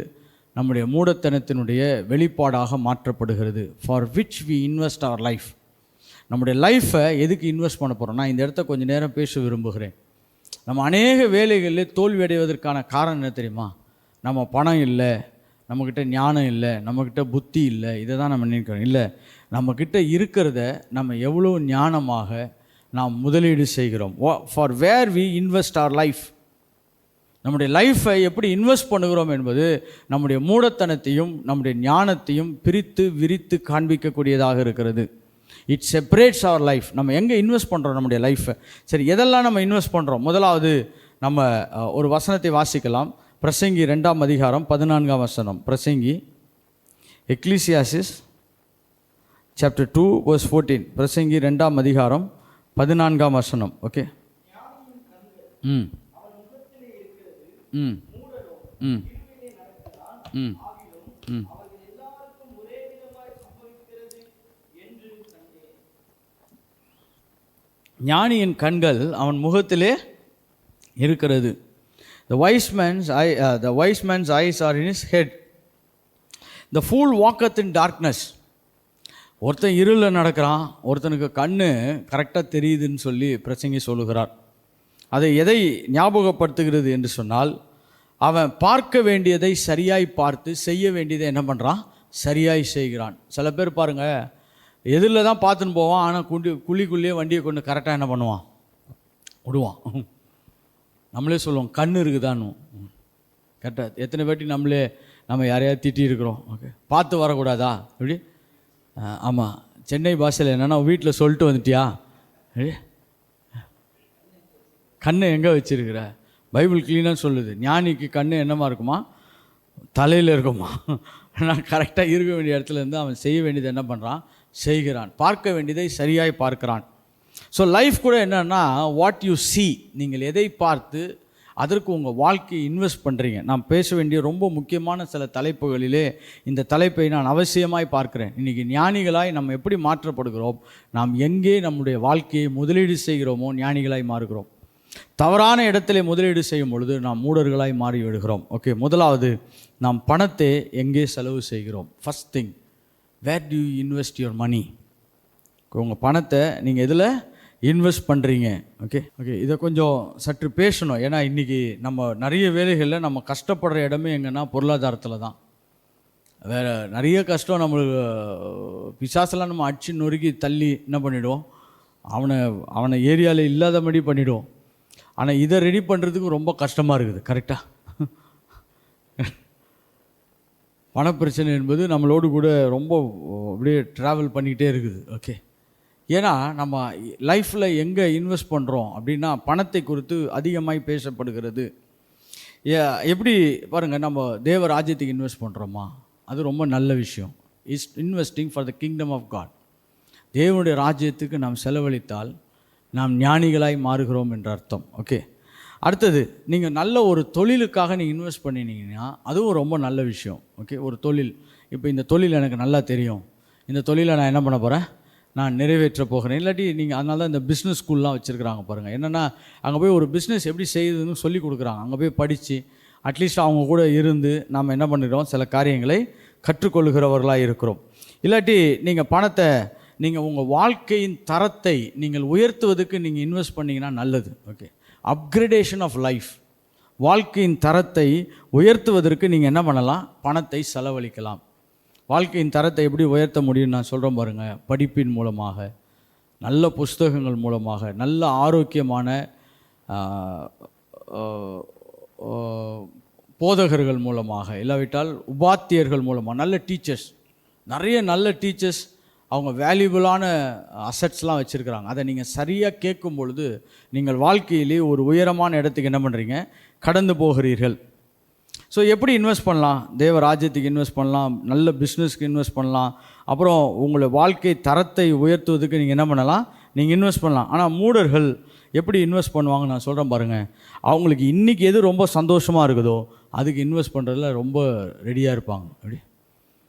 நம்முடைய மூடத்தனத்தினுடைய வெளிப்பாடாக மாற்றப்படுகிறது. For which we invest our life. நம்முடைய லைஃப்பை எதுக்கு இன்வெஸ்ட் பண்ண போகிறோம்? நான் இந்த இடத்த கொஞ்சம் நேரம் பேச விரும்புகிறேன். நம்ம அநேக வேலைகளில் தோல்வி அடைவதற்கான காரணம் என்ன தெரியுமா? நம்ம பணம் இல்லை, நம்மக்கிட்ட ஞானம் இல்லை, நம்மக்கிட்ட புத்தி இல்லை, இதை தான் நம்ம நினைக்கிறோம். இல்லை, நம்மக்கிட்ட இருக்கிறத நம்ம எவ்வளோ ஞானமாக நாம் முதலீடு செய்கிறோம். For where we invest our life. நம்முடைய லைஃப்பை எப்படி இன்வெஸ்ட் பண்ணுகிறோம் என்பது நம்முடைய மூடத்தனத்தையும் நம்முடைய ஞானத்தையும் பிரித்து விரித்து காண்பிக்கக்கூடியதாக இருக்கிறது. It separates our life. நம்ம எங்கே இன்வெஸ்ட் பண்ணுறோம் நம்முடைய லைஃப்பை? சரி, எதெல்லாம் நம்ம இன்வெஸ்ட் பண்ணுறோம்? முதலாவது நம்ம ஒரு வசனத்தை வாசிக்கலாம். பிரசங்கி 2ஆம் அதிகாரம் 14ஆம் வசனம். பிரசங்கி, எக்லீசியாசிஸ் சாப்டர் 2 verse 14. பிரசங்கி 2ஆம் அதிகாரம் 14ஆம் வசனம். ஓகே, ம் ம் ம் ம் ம் ஞானியின் கண்கள் அவன் முகத்திலே இருக்கிறது. The wise man's eyes are in his head. The fool walketh in darkness. ஒருத்தன் இருளில் நடக்கிறான், ஒருத்தனுக்கு கண்ணு கரெக்டாக தெரியுதுன்னு சொல்லி பிரசங்கி சொல்லுகிறார். அதை எதை ஞாபகப்படுத்துகிறது என்று சொன்னால், அவன் பார்க்க வேண்டியதை சரியாய் பார்த்து செய்ய வேண்டியதை என்ன பண்ணுறான், சரியாய் செய்கிறான். சில பேர் பாருங்கள், எதிரில் தான் பார்த்துன்னு போவான், ஆனால் குழிக்குள்ளேயே வண்டியை கொண்டு கரெக்டாக என்ன பண்ணுவான், விடுவான். நம்மளே சொல்லுவோம் கண் இருக்குதான்னு. கரெக்டாக எத்தனை பேட்டி நம்ம யாரையாவது திட்டிருக்கிறோம். ஓகே, பார்த்து வரக்கூடாதா இப்படி? ஆமாம், சென்னை பாஷையில் என்னென்னா, வீட்டில் சொல்லிட்டு வந்துட்டியா, கண்ணை எங்கே வச்சுருக்கிற? பைபிள் க்ளீனாக சொல்லுது, ஞானிக்கு கண்ணு என்னமா இருக்குமா, தலையில் இருக்குமா. நான் கரெக்டாக இருக்க வேண்டிய இடத்துல இருந்து அவன் செய்ய வேண்டியதை என்ன பண்ணுறான், செய்கிறான். பார்க்க வேண்டியதை சரியாய் பார்க்கிறான். ஸோ லைஃப் கூட என்னென்னா, வாட் யூ see, நீங்கள் எதை பார்த்து அதற்கு உங்கள் வாழ்க்கையை இன்வெஸ்ட் பண்ணுறீங்க. நான் பேச வேண்டிய ரொம்ப முக்கியமான சில தலைப்புகளிலே இந்த தலைப்பை நான் அவசியமாய் பார்க்கிறேன். இன்றைக்கி ஞானிகளாய் நம்ம எப்படி மாற்றப்படுகிறோம், நாம் எங்கே நம்முடைய வாழ்க்கையை முதலீடு செய்கிறோமோ ஞானிகளாய் மாறுகிறோம். தவறான இடத்துல முதலீடு செய்யும் பொழுது நாம் மூடர்களாய் மாறி விடுகிறோம். ஓகே, முதலாவது, நாம் பணத்தை எங்கே செலவு செய்கிறோம். First thing, where do you invest your money. உங்கள் பணத்தை நீங்கள் எதில் இன்வெஸ்ட் பண்ணுறீங்க. ஓகே, இதை கொஞ்சம் சற்று பேசணும். ஏன்னா இன்றைக்கி நம்ம நிறைய வேலைகளில் நம்ம கஷ்டப்படுற இடமே எங்கன்னா பொருளாதாரத்தில் தான். வேறு நிறைய கஷ்டம் நம்மளுக்கு, பிசாசெல்லாம் நம்ம அடிச்சு நொறுக்கி தள்ளி என்ன பண்ணிவிடுவோம், அவனை ஏரியாவில் இல்லாதபடி பண்ணிவிடுவோம். ஆனால் இதை ரெடி பண்ணுறதுக்கு ரொம்ப கஷ்டமாக இருக்குது. கரெக்டாக பணப்பிரச்சனை என்பது நம்மளோடு கூட ரொம்ப அப்படியே ட்ராவல் பண்ணிக்கிட்டே இருக்குது. ஓகே, ஏன்னா நம்ம லைஃப்பில் எங்கே இன்வெஸ்ட் பண்ணுறோம் அப்படின்னா பணத்தை குறித்து அதிகமாக பேசப்படுகிறது. எப்படி பாருங்கள், நம்ம தேவ ராஜ்யத்துக்கு இன்வெஸ்ட் பண்ணுறோமா, அது ரொம்ப நல்ல விஷயம். Is investing for the kingdom of God. தேவனுடைய ராஜ்யத்துக்கு நாம் செலவழித்தால் நாம் ஞானிகளாய் மாறுகிறோம் என்ற அர்த்தம். ஓகே, அடுத்தது, நீங்கள் நல்ல ஒரு தொழிலுக்காக நீங்கள் இன்வெஸ்ட் பண்ணினீங்கன்னா அதுவும் ரொம்ப நல்ல விஷயம். ஓகே, ஒரு தொழில், இப்போ இந்த தொழில் எனக்கு நல்லா தெரியும், இந்த தொழிலை நான் என்ன பண்ண போகிறேன், நான் நிறைவேற்ற போகிறேன். இல்லாட்டி நீங்கள், அதனால தான் இந்த பிஸ்னஸ் ஸ்கூல்லாம் வச்சுருக்கிறாங்க பாருங்கள். என்னென்னா, அங்கே போய் ஒரு பிஸ்னஸ் எப்படி செய்யுதுன்னு சொல்லி கொடுக்குறாங்க. அங்கே போய் படித்து அட்லீஸ்ட் அவங்க கூட இருந்து நாம் என்ன பண்ணிடுறோம், சில காரியங்களை கற்றுக்கொள்கிறவர்களாக இருக்கிறோம். இல்லாட்டி நீங்கள் பணத்தை நீங்கள் உங்கள் வாழ்க்கையின் தரத்தை நீங்கள் உயர்த்துவதற்கு நீங்கள் இன்வெஸ்ட் பண்ணிங்கன்னா நல்லது. ஓகே, அப்கிரேடேஷன் ஆஃப் லைஃப், வாழ்க்கையின் தரத்தை உயர்த்துவதற்கு நீங்கள் என்ன பண்ணலாம், பணத்தை செலவழிக்கலாம். வாழ்க்கையின் தரத்தை எப்படி உயர்த்த முடியும்னு நான் சொல்கிறேன் பாருங்கள். படிப்பின் மூலமாக, நல்ல புஸ்தகங்கள் மூலமாக, நல்ல ஆரோக்கியமான போதகர்கள் மூலமாக, இல்லாவிட்டால் உபாத்தியர்கள் மூலமாக, நல்ல டீச்சர்ஸ், நிறைய நல்ல டீச்சர்ஸ் அவங்க வேல்யூபிளான அசட்ஸ்லாம் வச்சுருக்கிறாங்க. அதை நீங்கள் சரியாக கேட்கும் பொழுது நீங்கள் வாழ்க்கையிலே ஒரு உயரமான இடத்துக்கு என்ன பண்ணுறீங்க, கடந்து போகிறீர்கள். ஸோ எப்படி இன்வெஸ்ட் பண்ணலாம், தேவ ராஜ்யத்துக்கு இன்வெஸ்ட் பண்ணலாம், நல்ல பிஸ்னஸ்க்கு இன்வெஸ்ட் பண்ணலாம், அப்புறம் உங்களை வாழ்க்கை தரத்தை உயர்த்துவதற்கு நீங்கள் என்ன பண்ணலாம், நீங்கள் இன்வெஸ்ட் பண்ணலாம். ஆனால் மூடர்கள் எப்படி இன்வெஸ்ட் பண்ணுவாங்க நான் சொல்கிறேன் பாருங்கள். அவங்களுக்கு இன்றைக்கி எது ரொம்ப சந்தோஷமாக இருக்குதோ அதுக்கு இன்வெஸ்ட் பண்ணுறதுல ரொம்ப ரெடியாக இருப்பாங்க. அப்படி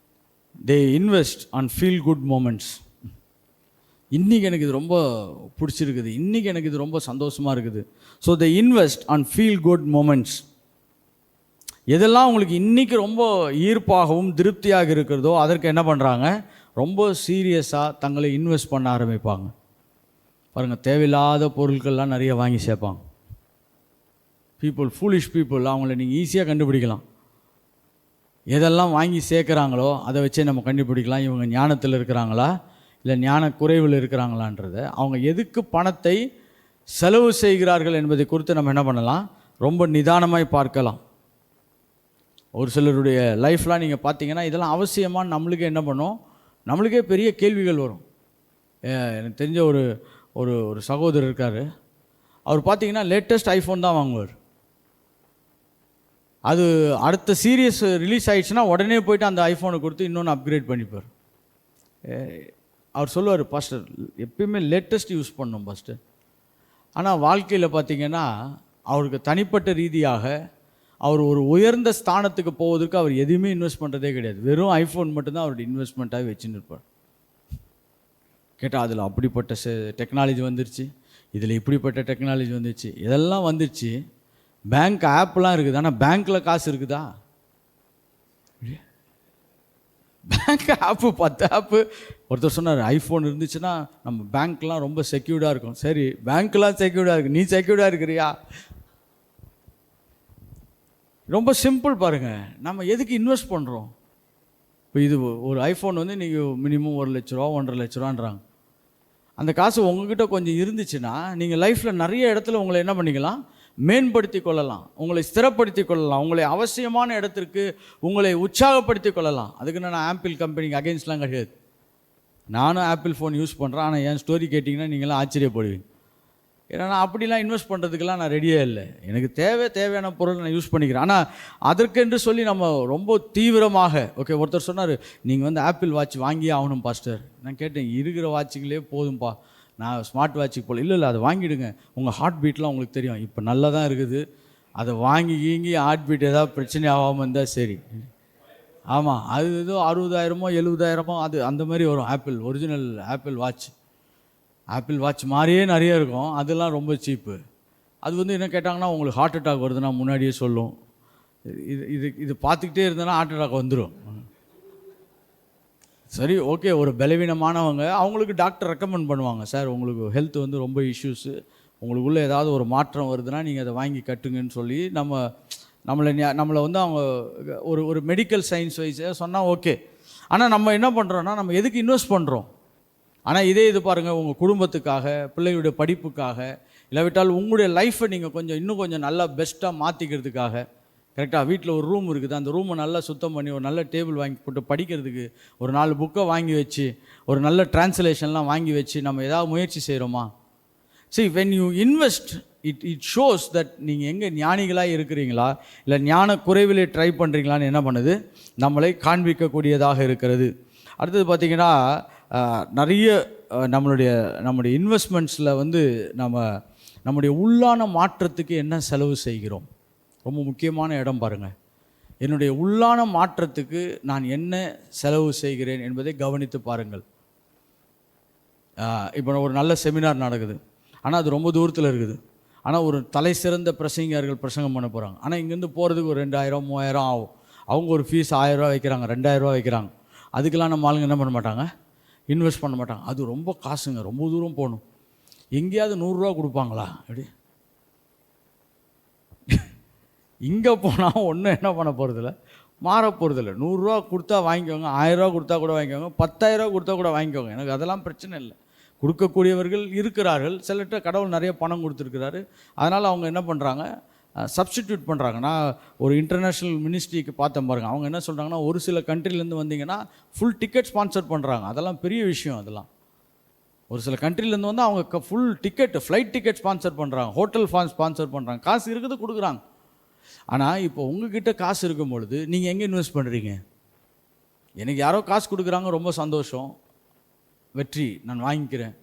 they invest on feel good moments. இன்றைக்கி எனக்கு இது ரொம்ப பிடிச்சிருக்குது, இன்றைக்கி எனக்கு இது ரொம்ப சந்தோஷமாக இருக்குது. So they invest on feel good moments. எதெல்லாம் உங்களுக்கு இன்றைக்கி ரொம்ப ஈர்ப்பாகவும் திருப்தியாக இருக்கிறதோ அதற்கு என்ன பண்ணுறாங்க, ரொம்ப சீரியஸாக தங்களை இன்வெஸ்ட் பண்ண ஆரம்பிப்பாங்க. பாருங்கள், தேவையில்லாத பொருட்கள்லாம் நிறைய வாங்கி சேர்ப்பாங்க. பீப்புள், ஃபூலிஷ் பீப்புள், அவங்கள நீங்கள் ஈஸியாக கண்டுபிடிக்கலாம். எதெல்லாம் வாங்கி சேர்க்குறாங்களோ அதை வச்சே நம்ம கண்டுபிடிக்கலாம் இவங்க ஞானத்தில் இருக்கிறாங்களா இல்லை ஞான குறைவில் இருக்கிறாங்களான்றதை. அவங்க எதுக்கு பணத்தை செலவு செய்கிறார்கள் என்பதை குறித்து நம்ம என்ன பண்ணலாம், ரொம்ப நிதானமாய் பார்க்கலாம். ஒரு சிலருடைய லைஃப்லாம் நீங்கள் பார்த்தீங்கன்னா இதெல்லாம் அவசியமான நம்மளுக்கே என்ன பண்ணும், நம்மளுக்கே பெரிய கேள்விகள் வரும். எனக்கு தெரிஞ்ச ஒரு ஒரு ஒரு சகோதரர் இருக்கார். அவர் பார்த்தீங்கன்னா லேட்டஸ்ட் ஐஃபோன் தான் வாங்குவார். அது அடுத்த சீரியஸ் ரிலீஸ் ஆகிடுச்சுன்னா உடனே போய்ட்டு அந்த ஐஃபோனை கொடுத்து இன்னொன்று அப்கிரேட் பண்ணிப்பார். அவர் சொல்லுவார், ஃபஸ்ட்டு எப்பயுமே லேட்டஸ்ட் யூஸ் பண்ணணும் ஃபஸ்ட்டு. ஆனால் வாழ்க்கையில் பார்த்திங்கன்னா அவருக்கு தனிப்பட்ட ரீதியாக அவர் ஒரு உயர்ந்த ஸ்தானத்துக்கு போவதற்கு அவர் எதுவுமே இன்வெஸ்ட் பண்ணுறதே கிடையாது. வெறும் ஐஃபோன் மட்டும்தான் அவருடைய இன்வெஸ்ட்மெண்ட்டாக வச்சுன்னு இருப்பார். கேட்டால் அதில் அப்படிப்பட்ட டெக்னாலஜி வந்துருச்சு, இதில் இப்படிப்பட்ட டெக்னாலஜி வந்துச்சு, இதெல்லாம் வந்துச்சு. பேங்க் ஆப்லாம் இருக்குது, ஆனால் பேங்க்கில் காசு இருக்குதா? பேங்க் ஆப்பு 10 ஆப்பு. ஒருத்தர் சொன்னார், ஐஃபோன் இருந்துச்சுன்னா நம்ம பேங்க்லாம் ரொம்ப செக்யூர்டாக இருக்கும். சரி, பேங்க்லாம் செக்யூர்டாக இருக்குது, நீ செக்யூர்டாக இருக்கிறியா? ரொம்ப சிம்பிள் பாருங்கள், நம்ம எதுக்கு இன்வெஸ்ட் பண்ணுறோம்? இப்போ இது ஒரு ஐஃபோன் வந்து நீங்கள் மினிமம் 1 லட்ச ரூபா 1.5 லட்ச ரூபான்றாங்க. அந்த காசு உங்ககிட்ட கொஞ்சம் இருந்துச்சுன்னா நீங்கள் லைஃப்பில் நிறைய இடத்துல உங்களை என்ன பண்ணிக்கலாம், மேம்படுத்தி கொள்ளலாம், உங்களை ஸ்திரப்படுத்தி கொள்ளலாம், உங்களை அவசியமான இடத்திற்கு உங்களை உற்சாகப்படுத்தி கொள்ளலாம். அதுக்கு நான் ஆப்பிள் கம்பெனிக்கு அகெயின்ஸ்ட்லாம் கிடையாது. நானும் ஆப்பிள் ஃபோன் யூஸ் பண்ணுறேன். ஆனால் என் ஸ்டோரி கேட்டிங்கன்னா நீங்களாம் ஆச்சரியப்படுவீங்க. ஏன்னா நான் அப்படிலாம் இன்வெஸ்ட் பண்ணுறதுக்கெல்லாம் நான் ரெடியே இல்லை. எனக்கு தேவையான பொருள் நான் யூஸ் பண்ணிக்கிறேன். ஆனால் அதற்கென்று சொல்லி நம்ம ரொம்ப தீவிரமாக ஒருத்தர் சொன்னார், நீங்கள் வந்து ஆப்பிள் வாட்ச் வாங்கியே ஆகணும் பாஸ்டர். நான் கேட்டேன், இருக்கிற வாட்சுங்களே போதும்பா, நான் ஸ்மார்ட் வாட்சுக்கு போகல. இல்லை அதை வாங்கிடுங்க, உங்கள் ஹார்ட் பீட்லாம் உங்களுக்கு தெரியும், இப்போ நல்லா தான் இருக்குது, அதை வாங்கி ஹார்ட் பீட் ஏதாவது பிரச்சனை ஆகாமல் இருந்தால் சரி. ஆமாம், அது ஏதோ 60,000 70,000 அது அந்த மாதிரி வரும். ஆப்பிள் ஒரிஜினல் ஆப்பிள் வாட்ச் மாதிரியே நிறைய இருக்கும். அதெல்லாம் ரொம்ப சீப்பு. அது வந்து என்ன கேட்டாங்கன்னா, உங்களுக்கு ஹார்ட் அட்டாக் வருதுன்னா முன்னாடியே சொல்லும். இது பார்த்துக்கிட்டே இருந்தேன்னா ஹார்ட் அட்டாக் வந்துடும். சரி, ஓகே, ஒரு பலவீனமானவங்க அவங்களுக்கு டாக்டர் ரெக்கமெண்ட் பண்ணுவாங்க, சார் உங்களுக்கு ஹெல்த் வந்து ரொம்ப இஷ்யூஸு, உங்களுக்குள்ளே ஏதாவது ஒரு மாற்றம் வருதுன்னா நீங்கள் அதை வாங்கி கட்டுங்கன்னு சொல்லி நம்மளை வந்து அவங்க ஒரு மெடிக்கல் சயின்ஸ் வைஸாக சொன்னால் ஓகே. ஆனால் நம்ம என்ன பண்ணுறோன்னா, நம்ம எதுக்கு இன்வெஸ்ட் பண்ணுறோம்? ஆனால் இது பாருங்கள், உங்கள் குடும்பத்துக்காக, பிள்ளைகளுடைய படிப்புக்காக, இல்லாவிட்டால் உங்களுடைய லைஃப்பை நீங்கள் இன்னும் கொஞ்சம் நல்லா பெஸ்ட்டாக மாற்றிக்கிறதுக்காக, கரெக்டாக வீட்டில் ஒரு ரூம் இருக்குது, அந்த ரூமை நல்லா சுத்தம் பண்ணி ஒரு நல்ல டேபிள் வாங்கி போட்டு படிக்கிறதுக்கு ஒரு 4 புக்கை வாங்கி வச்சு ஒரு நல்ல டிரான்ஸ்லேஷன்லாம் வாங்கி வச்சு நம்ம ஏதாவது முயற்சி செய்கிறோமா? See, when you invest, it shows that நீங்கள் எங்கே ஞானிகளாக இருக்கிறீங்களா இல்லை ஞான குறைவிலே ட்ரை பண்ணுறீங்களான்னு என்ன பண்ணுது, நம்மளை காண்பிக்கக்கூடியதாக இருக்கிறது. அடுத்தது பார்த்திங்கன்னா, நிறைய நம்முடைய இன்வெஸ்ட்மெண்ட்ஸில் வந்து நம்முடைய உள்ளான மாற்றத்துக்கு என்ன செலவு செய்கிறோம். ரொம்ப முக்கியமான இடம் பாருங்கள். என்னுடைய உள்ளான மாற்றத்துக்கு நான் என்ன செலவு செய்கிறேன் என்பதை கவனித்து பாருங்கள். இப்போ ஒரு நல்ல செமினார் நடக்குது, ஆனால் அது ரொம்ப தூரத்தில் இருக்குது. ஆனால் ஒரு தலை சிறந்த பிரசங்கர்கள் பிரசங்கம் பண்ண போகிறாங்க. ஆனால் இங்கேருந்து போகிறதுக்கு ஒரு 2000 3000 ஆகும். அவங்க ஒரு ஃபீஸ் 1000 ரூபா வைக்கிறாங்க, 2000 ரூபா வைக்கிறாங்க. அதுக்கெல்லாம் நம்ம ஆளுங்க என்ன பண்ண மாட்டாங்க, இன்வெஸ்ட் பண்ண மாட்டாங்க. அது ரொம்ப காசுங்க, ரொம்ப தூரம் போகணும். எங்கேயாவது 100 ரூபா கொடுப்பாங்களா? எப்படி இங்கே போனால் ஒன்றும் என்ன பண்ண போகிறதில்ல, மாற போகிறதில்ல. 100 ரூபா கொடுத்தா வாங்கிக்கோங்க, 1000 ரூபா கொடுத்தா கூட வாங்கிக்கோங்க, 10,000 ரூபா கொடுத்தா கூட வாங்கிக்கோங்க. எனக்கு அதெல்லாம் பிரச்சனை இல்லை. கொடுக்கக்கூடியவர்கள் இருக்கிறார்கள். சிலர்கிட்ட கடவுள் நிறைய பணம் கொடுத்துருக்கிறாரு. அதனால் அவங்க என்ன பண்ணுறாங்க, சப்ஸ்டிடியூட் பண்ணுறாங்க. நான் ஒரு இன்டர்நேஷ்னல் மினிஸ்ட்ரிக்கு பார்த்தேன் பாருங்கள். அவங்க என்ன சொல்கிறாங்கன்னா, ஒரு சில கண்ட்ரிலேருந்து வந்தீங்கன்னா ஃபுல் டிக்கெட் ஸ்பான்சர் பண்ணுறாங்க. அதெல்லாம் பெரிய விஷயம். அதெல்லாம் ஒரு சில கண்ட்ரிலேருந்து வந்து அவங்க full ticket, flight ticket sponsor பண்ணுறாங்க, ஹோட்டல் ஸ்பான்சர் பண்ணுறாங்க. காசு இருக்குது, கொடுக்குறாங்க. ஆனால் இப்போ உங்ககிட்ட காசு இருக்கும் பொழுது நீங்கள் எங்கே இன்வெஸ்ட் பண்ணுறீங்க? எனக்கு யாரோ காசு கொடுக்குறாங்க, ரொம்ப சந்தோஷம், வெற்றி, நான் வாங்கிக்கிறேன்.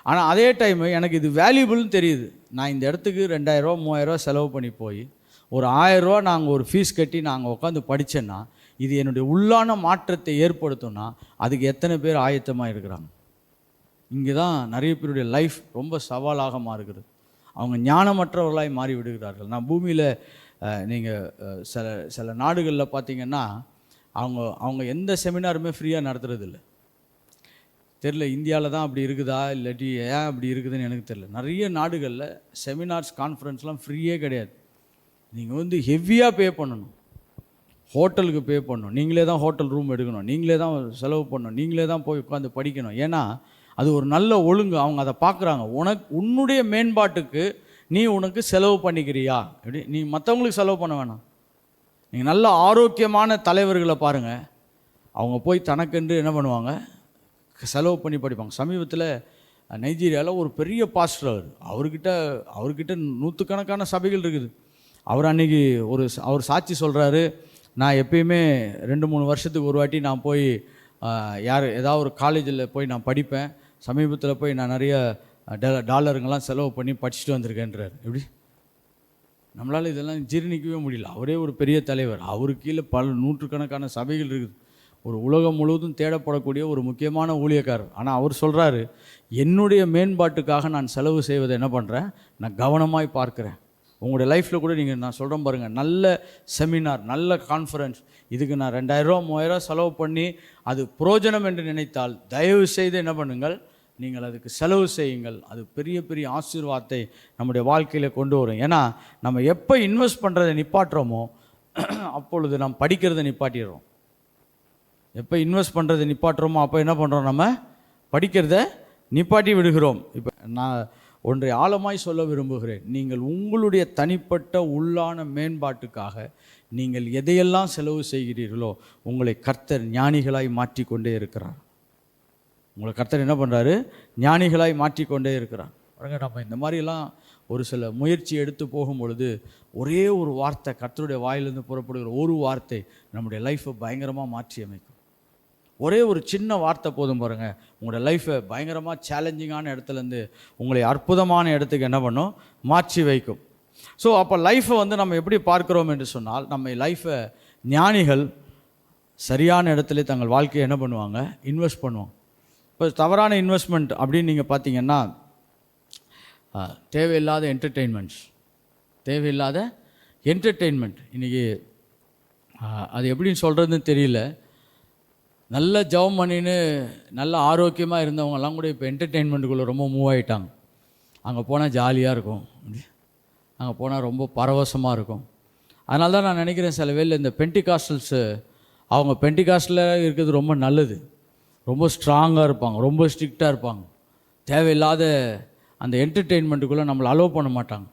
ஆனால் அதே டைம் எனக்கு இது வேல்யூபிள்னு தெரியுது. நான் இந்த இடத்துக்கு 2000 ரூபா 3000 ரூபா செலவு பண்ணி போய் ஒரு 1000 ரூபா நாங்கள் ஒரு ஃபீஸ் கட்டி நாங்கள் உட்காந்து படித்தேன்னா இது என்னுடைய உள்ளான மாற்றத்தை ஏற்படுத்தும்னா அதுக்கு எத்தனை பேர் ஆயத்தமாக இருக்கிறாங்க? இங்கே தான் நிறைய பேருடைய லைஃப் ரொம்ப சவாலாக மாறுகிறது. அவங்க ஞானமற்றவர்களாய் மாறி விடுகிறார்கள். நான் பூமியில் நீங்கள் சில நாடுகளில் பார்த்தீங்கன்னா அவங்க எந்த செமினாருமே ஃப்ரீயாக நடத்துறதில்லை. தெரில இந்தியாவில் தான் அப்படி இருக்குதா இல்லாட்டி ஏன் அப்படி இருக்குதுன்னு எனக்கு தெரில. நிறைய நாடுகளில் செமினார்ஸ் கான்ஃபரன்ஸ்லாம் ஃப்ரீயே கிடையாது. நீங்கள் வந்து ஹெவியாக பே பண்ணணும், ஹோட்டலுக்கு பே பண்ணணும், நீங்களே தான் ஹோட்டல் ரூம் எடுக்கணும், நீங்களே தான் செலவு பண்ணணும், நீங்களே தான் போய் உட்காந்து படிக்கணும். ஏன்னா அது ஒரு நல்ல ஒழுங்கு. அவங்க அதை பார்க்குறாங்க. உன்னுடைய மேம்பாட்டுக்கு நீ உனக்கு செலவு பண்ணிக்கிறியா? எப்படி நீ மற்றவங்களுக்கு செலவு பண்ண வேணாம். நீங்கள் நல்ல ஆரோக்கியமான தலைவர்களை பாருங்கள், அவங்க போய் தனக்கென்று என்ன பண்ணுவாங்க, செலவு பண்ணி படிப்பாங்க. சமீபத்தில் நைஜீரியாவில் ஒரு பெரிய பாஸ்டர், அவர்கிட்ட 100கணக்கான சபைகள் இருக்குது. அவர் அன்றைக்கி அவர் சாட்சி சொல்கிறாரு, நான் எப்பயுமே 2-3 வருஷத்துக்கு ஒரு வாட்டி நான் போய் ஏதாவது ஒரு காலேஜில் போய் நான் படிப்பேன். சமீபத்தில் போய் நான் நிறைய டாலருங்கெல்லாம் செலவு பண்ணி படிச்சுட்டு வந்திருக்கேன்றார். எப்படி நம்மளால் இதெல்லாம் ஜீரணிக்கவே முடியல. அவரே ஒரு பெரிய தலைவர், அவருக்கு கீழே பல 100கணக்கான சபைகள் இருக்குது. ஒரு உலகம் முழுவதும் தேடப்படக்கூடிய ஒரு முக்கியமான ஊழியக்காரர். ஆனால் அவர் சொல்கிறாரு, என்னுடைய மேம்பாட்டுக்காக நான் செலவு செய்வதை என்ன பண்ணுறேன், நான் கவனமாய் பார்க்குறேன். உங்களுடைய லைஃப்பில் கூட நீங்கள் நான் சொல்கிறேன் பாருங்கள், நல்ல செமினார், நல்ல கான்ஃபரன்ஸ், இதுக்கு நான் 2000 3000 செலவு பண்ணி அது புரோஜனம் என்று நினைத்தால் தயவு செய்து என்ன பண்ணுங்கள், நீங்கள் அதுக்கு செலவு செய்யுங்கள். அது பெரிய பெரிய ஆசீர்வாதத்தை நம்முடைய வாழ்க்கையில் கொண்டு வரும். ஏன்னா நம்ம எப்போ இன்வெஸ்ட் பண்ணுறதை நிப்பாட்டுறோமோ அப்பொழுது நாம் படிக்கிறதை நிப்பாட்டிடுறோம். எப்போ இன்வெஸ்ட் பண்ணுறதை நிப்பாட்டுறோமோ அப்போ என்ன பண்ணுறோம், நம்ம படிக்கிறத நிப்பாட்டி விடுகிறோம். இப்போ நான் ஒன்றை ஆழமாய் சொல்ல விரும்புகிறேன். நீங்கள் உங்களுடைய தனிப்பட்ட உள்ளான மேம்பாட்டுக்காக நீங்கள் எதையெல்லாம் செலவு செய்கிறீர்களோ உங்களை கர்த்தர் ஞானிகளாய் மாற்றிக்கொண்டே இருக்கிறார். உங்களை கர்த்தர் என்ன பண்ணுறாரு, ஞானிகளாய் மாற்றிக்கொண்டே இருக்கிறார். பாருங்க, நம்ம இந்த மாதிரிலாம் ஒரு சில முயற்சி எடுத்து போகும் பொழுது ஒரே ஒரு வார்த்தை, கர்த்தருடைய வாயிலிருந்து புறப்படுகிற ஒரு வார்த்தை நம்முடைய லைஃப்பை பயங்கரமாக மாற்றி அமைக்கும். ஒரே ஒரு சின்ன வார்த்தை போதும் பாருங்கள், உங்களோட லைஃப்பை பயங்கரமாக சேலஞ்சிங்கான இடத்துலேருந்து உங்களை அற்புதமான இடத்துக்கு என்ன பண்ணும், மாற்றி வைக்கும். ஸோ அப்போ லைஃப்பை நம்ம எப்படி பார்க்குறோம் என்று சொன்னால், நம்ம லைஃப்பை ஞானிகள் சரியான இடத்துல தங்கள் வாழ்க்கையை என்ன பண்ணுவாங்க, இன்வெஸ்ட் பண்ணுவோம். இப்போ தவறான இன்வெஸ்ட்மெண்ட் அப்படின்னு நீங்கள் பார்த்தீங்கன்னா, தேவையில்லாத என்டர்டெயின்மெண்ட் இன்றைக்கி அது எப்படின்னு சொல்கிறதுன்னு தெரியல. நல்ல ஜெபம் பண்ணின்னு நல்ல ஆரோக்கியமாக இருந்தவங்கெல்லாம் கூட இப்போ என்டர்டெயின்மெண்ட்டுக்குள்ளே ரொம்ப மூவ் ஆகிட்டாங்க. அங்கே போனால் ஜாலியாக இருக்கும், அங்கே போனால் ரொம்ப பரவசமாக இருக்கும். அதனால தான் நான் நினைக்கிறேன், சில வேளை இந்த பென்டிகாஸ்டல்ஸு அவங்க பென்டிகாஸ்டில் இருக்கிறது ரொம்ப நல்லது. ரொம்ப ஸ்ட்ராங்காக இருப்பாங்க, ரொம்ப ஸ்ட்ரிக்டாக இருப்பாங்க. தேவையில்லாத அந்த என்டர்டெயின்மெண்ட்டுக்குள்ளே நம்மளை அலோவ் பண்ண மாட்டாங்க.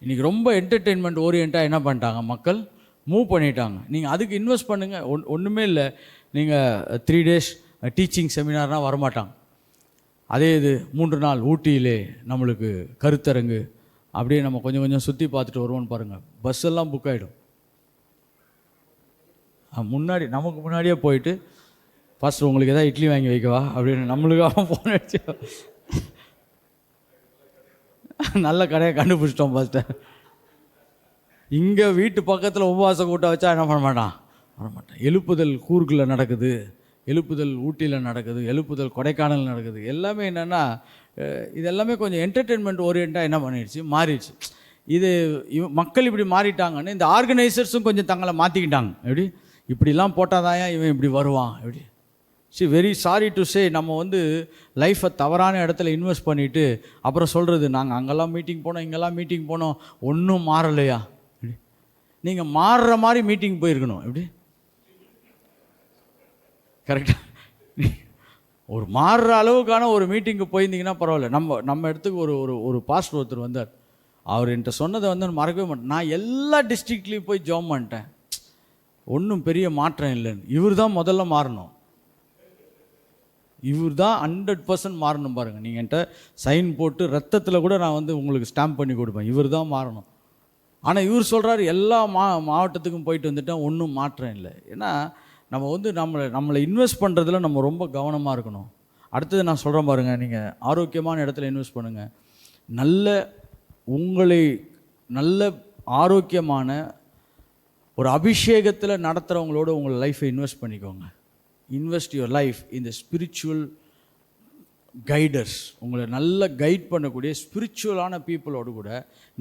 இன்றைக்கி ரொம்ப என்டர்டெயின்மெண்ட் ஓரியண்ட்டாக என்ன பண்ணிட்டாங்க, மக்கள் மூவ் பண்ணிட்டாங்க. நீங்கள் அதுக்கு இன்வெஸ்ட் பண்ணுங்கள். ஒன்றுமே இல்லை, நீங்கள் 3 days டீச்சிங் செமினார்னால் வரமாட்டாங்க. அதே இது 3 நாள் ஊட்டியிலே நம்மளுக்கு கருத்தரங்கு, அப்படியே நம்ம கொஞ்சம் கொஞ்சம் சுற்றி பார்த்துட்டு வருவோன்னு பாருங்கள், பஸ் எல்லாம் புக் ஆகிடும். நமக்கு முன்னாடியே போயிட்டு, ஃபஸ்ட் உங்களுக்கு எதாவது இட்லி வாங்கி வைக்கவா அப்படின்னு நம்மளுக்காக ஃபோன் அடிச்சு நல்ல கடையை கண்டுபிடிச்சிட்டோம். ஃபஸ்ட்டு இங்கே வீட்டு பக்கத்தில் உபவாச கூட்டம் வச்சா என்ன பண்ண மாட்டான், வரமாட்டான். எழுப்புதல் கூர்கில் நடக்குது, எழுப்புதல் ஊட்டியில் நடக்குது, எழுப்புதல் கொடைக்கானல் நடக்குது. எல்லாமே என்னென்னா, இது எல்லாமே கொஞ்சம் என்டர்டெயின்மெண்ட் ஓரியண்ட்டாக என்ன பண்ணிடுச்சு, மாறிடுச்சு. இது மக்கள் இப்படி மாறிட்டாங்கன்னு இந்த ஆர்கனைசர்ஸும் கொஞ்சம் தங்களை மாற்றிக்கிட்டாங்க. எப்படி இப்படிலாம் போட்டால் தான் இவன் இப்படி வருவான், எப்படி வெரி சாரி டு சே, நம்ம லைஃப்பை தவறான இடத்துல இன்வெஸ்ட் பண்ணிவிட்டு அப்புறம் சொல்கிறது, நாங்கள் அங்கெல்லாம் மீட்டிங் போனோம், இங்கெல்லாம் மீட்டிங் போனோம், ஒன்றும் மாறலையா. நீங்கள் மாறுற மாதிரி மீட்டிங் போயிருக்கணும். எப்படி கரெக்டாக ஒரு மாறுற அளவுக்கான ஒரு மீட்டிங்கு போயிருந்தீங்கன்னா பரவாயில்ல. நம்ம இடத்துக்கு ஒரு பாஸ்டர் ஒருத்தர் வந்தார். அவர் என்கிட்ட சொன்னதை மறக்கவே மாட்டேன். நான் எல்லா டிஸ்ட்ரிக்ட்லேயும் போய் ஜாம் பண்ணிட்டேன், ஒன்றும் பெரிய மாற்றம் இல்லைன்னு. இவர் தான் முதல்ல மாறணும், இவர் தான் 100% மாறணும். பாருங்கள், நீங்கள் என்கிட்ட சைன் போட்டு ரத்தத்தில் கூட நான் உங்களுக்கு ஸ்டாம்ப் பண்ணி கொடுப்பேன், இவர் தான் மாறணும். ஆனால் இவர் சொல்கிறாரு எல்லா மாவட்டத்துக்கும் போயிட்டு வந்துட்டேன், ஒன்றும் மாற்றம் இல்லை. ஏன்னா நம்ம நம்மளை இன்வெஸ்ட் பண்ணுறதுல நம்ம ரொம்ப கவனமாக இருக்கணும். அடுத்தது நான் சொல்கிறேன் பாருங்கள், நீங்கள் ஆரோக்கியமான இடத்துல இன்வெஸ்ட் பண்ணுங்கள். உங்களை நல்ல ஆரோக்கியமான ஒரு அபிஷேகத்தில் நடத்துகிறவங்களோட உங்கள் லைஃப்பை இன்வெஸ்ட் பண்ணிக்கோங்க. Invest your life in the spiritual guiders. உங்களை நல்லா கைட் பண்ணக்கூடிய ஸ்பிரிச்சுவலான பீப்புளோடு கூட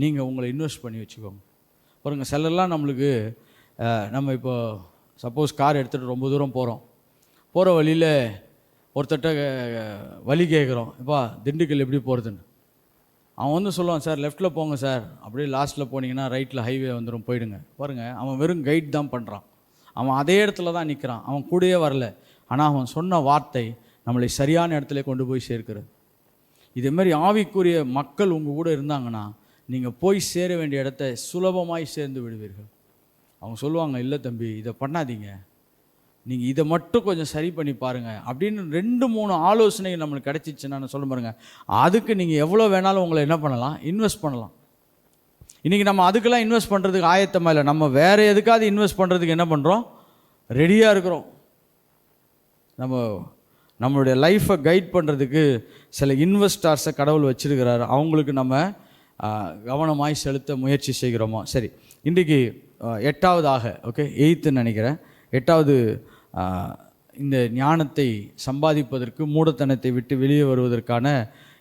நீங்கள் உங்களை இன்வெஸ்ட் பண்ணி வச்சுக்கோங்க. பாருங்கள், சிலர்லாம் நம்ம இப்போ சப்போஸ் கார் எடுத்துகிட்டு ரொம்ப தூரம் போகிற வழியில் ஒருத்தட்ட வழி கேட்குறோம், இப்போ திண்டுக்கல் எப்படி போகிறதுன்னு. அவன் சொல்லுவான், சார் லெஃப்ட்டில் போங்க சார், அப்படியே லாஸ்ட்டில் போனீங்கன்னா ரைட்டில் ஹைவே வந்துடும், போயிடுங்க. பாருங்கள், அவன் வெறும் கைட் தான் பண்ணுறான், அவன் அதே இடத்துல தான் நிற்கிறான், அவன் கூடயே வரல. ஆனால் அவன் சொன்ன வார்த்தை நம்மளை சரியான இடத்துல கொண்டு போய் சேர்க்கிறது. இதேமாதிரி ஆவிக்குரிய மக்கள் உங்கள் கூட இருந்தாங்கன்னா நீங்கள் போய் சேர வேண்டிய இடத்த சுலபமாய் சேர்ந்து விடுவீர்கள். அவங்க சொல்லுவாங்க, இல்லை தம்பி இதை பண்ணாதீங்க, நீங்கள் இதை மட்டும் கொஞ்சம் சரி பண்ணி பாருங்கள் அப்படின்னு 2-3 ஆலோசனைகள் நம்மளுக்கு கிடச்சிச்சுன்னா நான் சொல்ல பாருங்கள், அதுக்கு நீங்கள் எவ்வளோ வேணாலும் உங்களை என்ன பண்ணலாம், இன்வெஸ்ட் பண்ணலாம். இன்றைக்கி நம்ம அதுக்கெல்லாம் இன்வெஸ்ட் பண்ணுறதுக்கு ஆயத்தமாக இல்லை. நம்ம வேறு எதுக்காவது இன்வெஸ்ட் பண்ணுறதுக்கு என்ன பண்ணுறோம், ரெடியாக இருக்கிறோம். நம்மளுடைய லைஃப்பை கைட் பண்ணுறதுக்கு சில இன்வெஸ்டார்ஸை கடவுள் வச்சுருக்கிறாரு, அவங்களுக்கு நம்ம கவனமாய் செலுத்த முயற்சி செய்கிறோமா. சரி, இன்றைக்கி 8ஆவதாக, ஓகே 8ன்னு நினைக்கிறேன், 8வது இந்த ஞானத்தை சம்பாதிப்பதற்கு மூடத்தனத்தை விட்டு வெளியே வருவதற்கான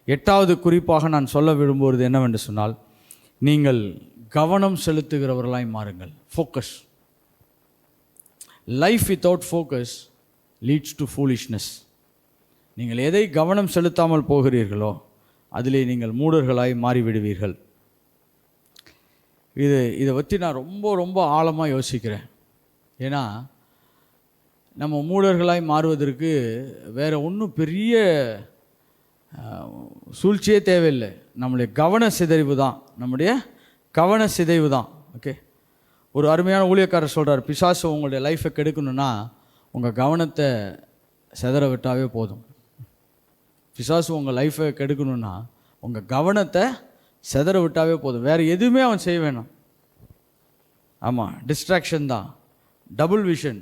8வது குறிப்பாக நான் சொல்ல விரும்புவது என்னவென்று சொன்னால், நீங்கள் கவனம் செலுத்துகிறவர்களாய் மாறுங்கள். Focus. Life without focus leads to foolishness. நீங்கள் எதை கவனம் செலுத்தாமல் போகிறீர்களோ அதிலே நீங்கள் மூடர்களாய் மாறிவிடுவீர்கள். இதை பற்றி நான் ரொம்ப ரொம்ப ஆழமாக யோசிக்கிறேன். ஏன்னா நம்ம மூடர்களாய் மாறுவதற்கு வேறு ஒன்றும் பெரிய சூழ்ச்சியே தேவையில்லை. நம்முடைய கவன சிதைவு தான். ஓகே, ஒரு அருமையான ஊழியக்காரர் சொல்கிறார், பிசாசு உங்களுடைய லைஃப்பை கெடுக்கணுன்னா உங்கள் கவனத்தை சிதற விட்டாவே போதும். பிசாசு உங்கள் லைஃப்பை கெடுக்கணுன்னா உங்கள் கவனத்தை சிதற விட்டாவே போதும். வேறு எதுவுமே அவன் செய்ய வேணாம். ஆமாம், டிஸ்ட்ராக்ஷன் தான். Double vision,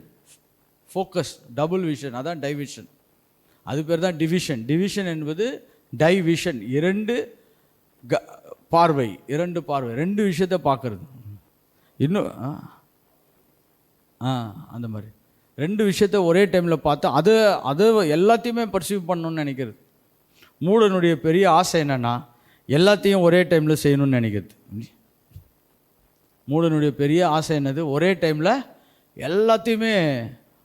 focus, double vision, அதான் டைவிஷன். அது பேர் தான் டிவிஷன். டிவிஷன் என்பது டைவிஷன், இரண்டு பார்வை, ரெண்டு விஷயத்தை பார்க்குறது. இன்னும் அந்த மாதிரி ரெண்டு விஷயத்தை ஒரே டைமில் பார்த்து அதை எல்லாத்தையுமே பர்சீவ் பண்ணணும்னு நினைக்கிறது. மூடனுடைய பெரிய ஆசை என்னென்னா எல்லாத்தையும் ஒரே டைமில் செய்யணும்னு நினைக்கிறது. மூடனுடைய பெரிய ஆசை என்னது? ஒரே டைமில் எல்லாத்தையுமே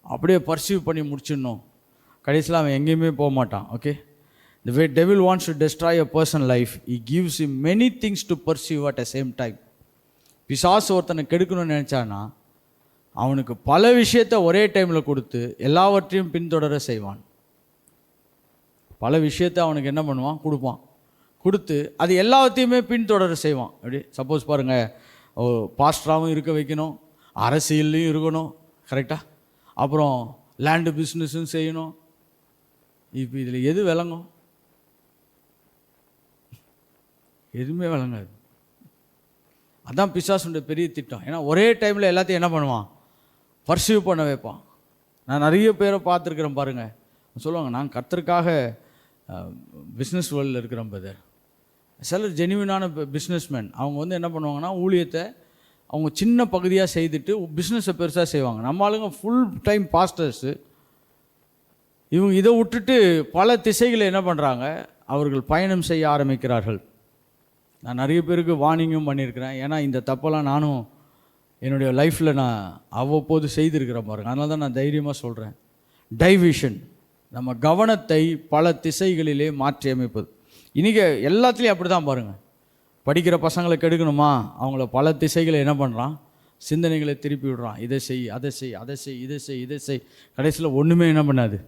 அப்படியே பர்சீவ் பண்ணி முடிச்சிடணும். கடைசியில் அவன் எங்கேயுமே போக மாட்டான். Okay, the way devil wants to destroy a person life, he gives him many things to pursue at the same time. பிசாசு ஒருத்தனை கெடுக்கணும்னு நினச்சான்னா அவனுக்கு பல விஷயத்தை ஒரே டைமில் கொடுத்து எல்லாவற்றையும் பின்தொடர செய்வான். பல விஷயத்தை அவனுக்கு என்ன பண்ணுவான்? கொடுத்து அது எல்லாத்தையுமே பின்தொடர செய்வான். அப்படி சப்போஸ் பாருங்கள், பாஸ்டராகவும் இருக்க வைக்கணும், அரசியல்லையும் இருக்கணும், கரெக்டாக, அப்புறம் லேண்டு பிஸ்னஸும் செய்யணும். இப்போ இதில் எது விளங்கும்? எதுவுமே விளங்காது. அதான் பிசாசுடைய பெரிய திட்டம். ஏன்னா ஒரே டைமில் எல்லாத்தையும் என்ன பண்ணுவான்? பர்சீவ் பண்ண வைப்பான். நான் நிறைய பேரை பார்த்துருக்குறேன். பாருங்கள், சொல்லுவாங்க, நான் கர்த்தருக்காக பிஸ்னஸ் வேர்ல்டில் இருக்கிறேன் பிரதர். சிலர் ஜெனியூனான பிஸ்னஸ்மேன். அவங்க என்ன பண்ணுவாங்கன்னா, ஊழியத்தை அவங்க சின்ன பகுதியாக செய்துட்டு பிஸ்னஸை பெருசாக செய்வாங்க. நம்ம ஆளுங்க ஃபுல் டைம் பாஸ்டர்ஸு. இவங்க இதை விட்டுட்டு பல திசைகளை என்ன பண்ணுறாங்க? அவர்கள் பயணம் செய்ய ஆரம்பிக்கிறார்கள். நான் நிறைய பேருக்கு வார்னிங்கும் பண்ணியிருக்கிறேன். ஏன்னா இந்த தப்பெல்லாம் நானும் என்னுடைய லைஃப்பில் நான் அவ்வப்போது செய்திருக்கிறேன் பாருங்கள். அதனால தான் நான் தைரியமாக சொல்கிறேன். டைவிஷன், நம்ம கவனத்தை பல திசைகளிலே மாற்றி அமைப்பது. இன்றைக்கி எல்லாத்துலேயும் அப்படி தான் பாருங்கள். படிக்கிற பசங்களை கெடுக்கணுமா, அவங்கள பல திசைகளை என்ன பண்ணுறான்? சிந்தனைகளை திருப்பி விடுறான். இதை செய், அதை செய், இதை செய். கடைசியில் ஒன்றுமே என்ன பண்ணாது,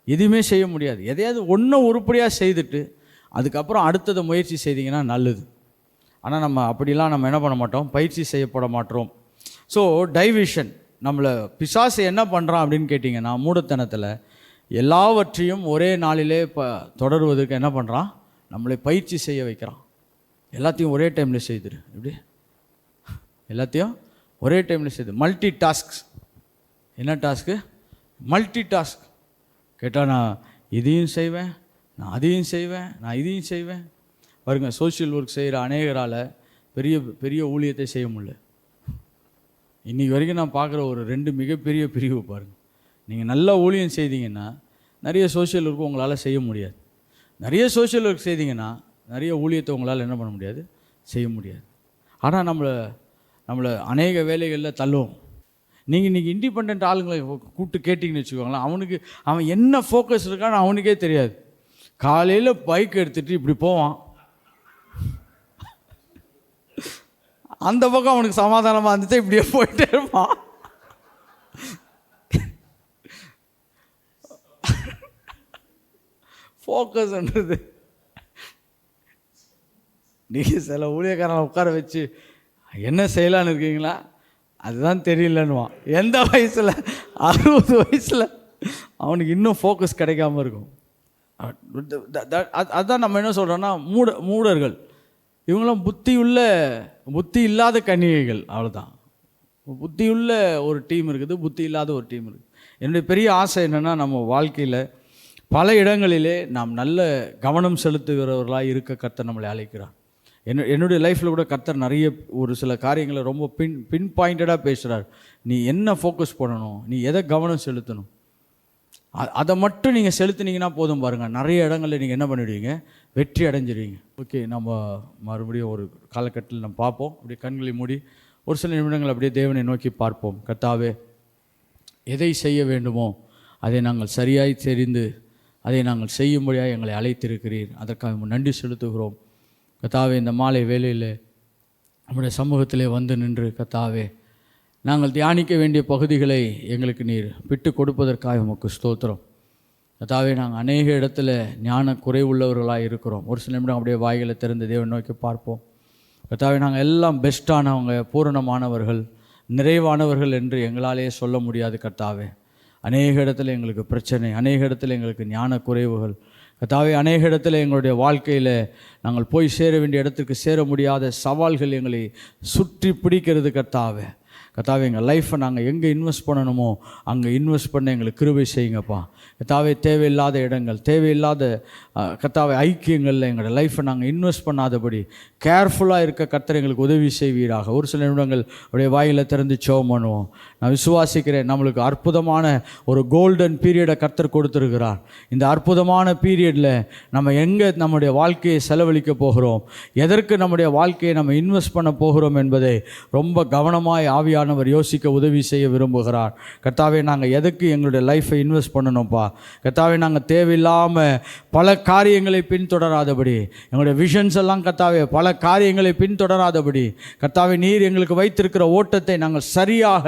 எதுவுமே செய்ய முடியாது. எதையாவது ஒன்று உருப்படியாக செய்துட்டு அதுக்கப்புறம் அடுத்ததை முயற்சி செய்தீங்கன்னா நல்லது. ஆனால் நம்ம அப்படிலாம் நம்ம என்ன பண்ண மாட்டோம்? பயிற்சி செய்யப்பட மாட்டோம். ஸோ டைவிஷன், நம்மளை பிசாசு என்ன பண்ணுறான் அப்படின்னு கேட்டிங்கன்னா, மூடத்தனத்தில் எல்லாவற்றையும் ஒரே நாளிலே தொடருவதற்கு என்ன பண்ணுறான்? நம்மளை பயிற்சி செய்ய வைக்கிறான். எல்லாத்தையும் ஒரே டைமில் செய்துரு. எப்படி? எல்லாத்தையும் ஒரே டைமில் செய்து மல்டி டாஸ்க். என்ன டாஸ்க்கு? Multi task. கேட்டால் நான் இதையும் செய்வேன், நான் அதையும் செய்வேன், நான் இதையும் செய்வேன். பாருங்க, சோஷியல் ஒர்க் செய்கிற அநேகரால் பெரிய பெரிய ஊழியத்தை செய்ய முடியல. இன்றைக்கி வரைக்கும் நான் பார்க்குற ஒரு 2 மிகப்பெரிய பிரிவு பாருங்கள். நீங்கள் நல்லா ஊழியம் செய்தீங்கன்னா நிறைய சோஷியல் ஒர்க் உங்களால் செய்ய முடியாது. நிறைய சோஷியல் ஒர்க் செய்தீங்கன்னா நிறைய ஊழியத்தை உங்களால் என்ன பண்ண முடியாது? செய்ய முடியாது. ஆனால் நம்மளை அநேக வேலைகளில் தள்ளுவோம். நீங்கள் இன்றைக்கி இண்டிபெண்ட் ஆளுங்களை கூப்பிட்டு கேட்டிங்கன்னு வச்சுக்கோங்களேன், அவன் என்ன ஃபோக்கஸ் இருக்கான்னு அவனுக்கே தெரியாது. காலையில் பைக் எடுத்துகிட்டு இப்படி போவான், அந்த பக்கம் அவனுக்கு சமாதானமாக இருந்துச்சு, இப்படியே போயிட்டே இருப்பான். ஃபோக்கஸ்ன்றது நீங்கள் சில ஊழியக்காரனை உட்கார வச்சு என்ன செய்யலான்னு இருக்கீங்களா, அதுதான் தெரியலன்னுவான். எந்த வயசில்? 60 வயசில் அவனுக்கு இன்னும் ஃபோக்கஸ் கிடைக்காம இருக்கும். அதுதான் நம்ம என்ன சொல்கிறோன்னா, மூடர்கள். இவங்களாம் புத்தி இல்லாத கன்னிகைகள். அவ்வளோதான். புத்தியுள்ள ஒரு டீம் இருக்குது, புத்தி இல்லாத ஒரு டீம் இருக்குது. என்னுடைய பெரிய ஆசை என்னென்னா, நம்ம வாழ்க்கையில் பல இடங்களிலே நாம் நல்ல கவனம் செலுத்துகிறவர்களாக இருக்க கர்த்தர் நம்மளை அழைக்கிறார். என்னுடைய லைஃப்பில் கூட கர்த்தர் நிறைய ஒரு சில காரியங்களை ரொம்ப பின் பாயிண்டடாக பேசுகிறார். நீ என்ன ஃபோக்கஸ் பண்ணணும், நீ எதை கவனம் செலுத்தணும். அதை மட்டும் நீங்கள் செலுத்தினீங்கன்னா போதும் பாருங்கள், நிறைய இடங்களில் நீங்கள் என்ன பண்ணிடுவீங்க, வெற்றி அடைஞ்சிடுவீங்க. ஓகே, நம்ம மறுபடியும் ஒரு காலகட்டத்தில் நம்ம பார்ப்போம். அப்படியே கண்களை மூடி ஒரு சில நிமிடங்கள் அப்படியே தேவனை நோக்கி பார்ப்போம். கர்த்தாவே, எதை செய்ய வேண்டுமோ அதை நாங்கள் சரியாய் தெரிந்து அதை நாங்கள் செய்யும்படியாக எங்களை அழைத்திருக்கிறீர். அதற்காக நன்றி செலுத்துகிறோம். கர்த்தாவே, இந்த மாலை வேளையில் நம்முடைய சமூகத்திலே வந்து நின்று கர்த்தாவே, நாங்கள் தியானிக்க வேண்டிய பகுதிகளை எங்களுக்கு நீர் விட்டு கொடுப்பதற்காக உமக்கு ஸ்தோத்திரம். கர்த்தாவே, நாங்கள் அநேக இடத்துல ஞான குறைவுள்ளவர்களாக இருக்கிறோம். ஒரு சில நிமிடம் அப்படியே வாய்களை திறந்து தேவனை நோக்கி பார்ப்போம். கர்த்தாவே, நாங்கள் எல்லாம் பெஸ்ட்டானவங்க, பூரணமானவர்கள், நிறைவானவர்கள் என்று எங்களாலேயே சொல்ல முடியாது. கர்த்தாவே, அநேக இடத்துல எங்களுக்கு பிரச்சனை, அநேக இடத்துல எங்களுக்கு ஞான குறைவுகள். கர்த்தாவே, அநேக இடத்துல எங்களுடைய வாழ்க்கையில் நாங்கள் போய் சேர வேண்டிய இடத்துக்கு சேர முடியாத சவால்கள் எங்களை சுற்றி பிடிக்கிறது. கர்த்தாவே, எங்கள் லைஃப்பை நாங்கள் எங்கே இன்வெஸ்ட் பண்ணணுமோ அங்கே இன்வெஸ்ட் பண்ண எங்களுக்கு கிருபை செய்யுங்கப்பா. கர்த்தாவே, தேவையில்லாத இடங்கள், தேவையில்லாத கர்த்தாவே ஐக்கியங்களில் எங்களோட லைஃப்பை நாங்கள் இன்வெஸ்ட் பண்ணாதபடி கேர்ஃபுல்லாக இருக்க கர்த்தர் எங்களுக்கு உதவி செய்வீராக. ஒரு சில நிமிடங்கள் அப்படியே வாயில் திறந்து ஜெபம் பண்ணுவோம். நான் விசுவாசிக்கிறேன், நம்மளுக்கு அற்புதமான ஒரு கோல்டன் பீரியடை கர்த்தர் கொடுத்துருக்கிறார். இந்த அற்புதமான பீரியடில் நம்ம எங்கே நம்முடைய வாழ்க்கையை செலவழிக்க போகிறோம், எதற்கு நம்முடைய வாழ்க்கையை நம்ம இன்வெஸ்ட் பண்ண போகிறோம் என்பதை ரொம்ப கவனமாய் ஆவியானவர் யோசிக்க உதவி செய்ய விரும்புகிறார். கர்த்தாவே, நாங்கள் எதுக்கு எங்களுடைய லைஃப்பை இன்வெஸ்ட் பண்ணணும்ப்பா. கர்த்தாவே, நாங்கள் தேவையில்லாமல் பல காரியங்களை பின்தொடராதபடி, எங்களுடைய விஷன்ஸ் எல்லாம் கர்த்தாவே பல காரியங்களை பின்தொடராதபடி, கர்த்தாவே நீர் எங்களுக்கு வைத்திருக்கிற ஓட்டத்தை நாங்கள் சரியாக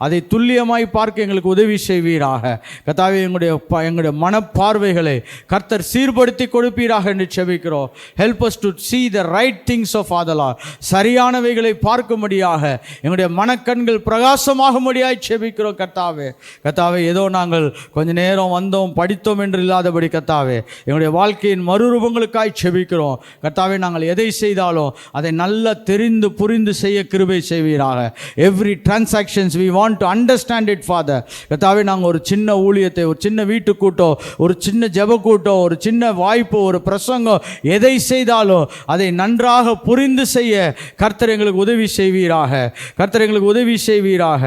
அதை துல்லியமாய் பார்க்க எங்களுக்கு உதவி செய்வீராக. கர்த்தாவே, எங்களுடைய மனப்பார்வைகளை கர்த்தர் சீர்படுத்தி கொடுப்பீராக என்று செபிக்கிறோம். Help us to see the right things of Father Lord. சரியானவைகளை பார்க்கும்படியாக எங்களுடைய மனக்கண்கள் பிரகாசமாகும்படியாய் செபிக்கிறோம். கர்த்தாவே, ஏதோ நாங்கள் கொஞ்ச நேரம் வந்தோம் படித்தோம் என்று இல்லாதபடி கர்த்தாவே, எங்களுடைய வாழ்க்கையின் மறுரூபங்களுக்காய் செபிக்கிறோம். கர்த்தாவே, நாங்கள் எதை செய்தாலும் அதை நல்லா தெரிந்து புரிந்து செய்ய கிருபை செய்வீராக. Every transactions we want to understand it Father. கர்த்தாவே, நாங்கள் ஒரு சின்ன ஊழியத்தை, ஒரு சின்ன வீட்டு கூட்டம், ஒரு சின்ன ஜெப கூட்டம், ஒரு சின்ன வாய்ப்பு, ஒரு பிரசங்கம், எதை செய்தாலும் அதை நன்றாக புரிந்து செய்ய கர்த்தர் எங்களுக்கு உதவி செய்வீராக. கர்த்தர் எங்களுக்கு உதவி செய்வீராக.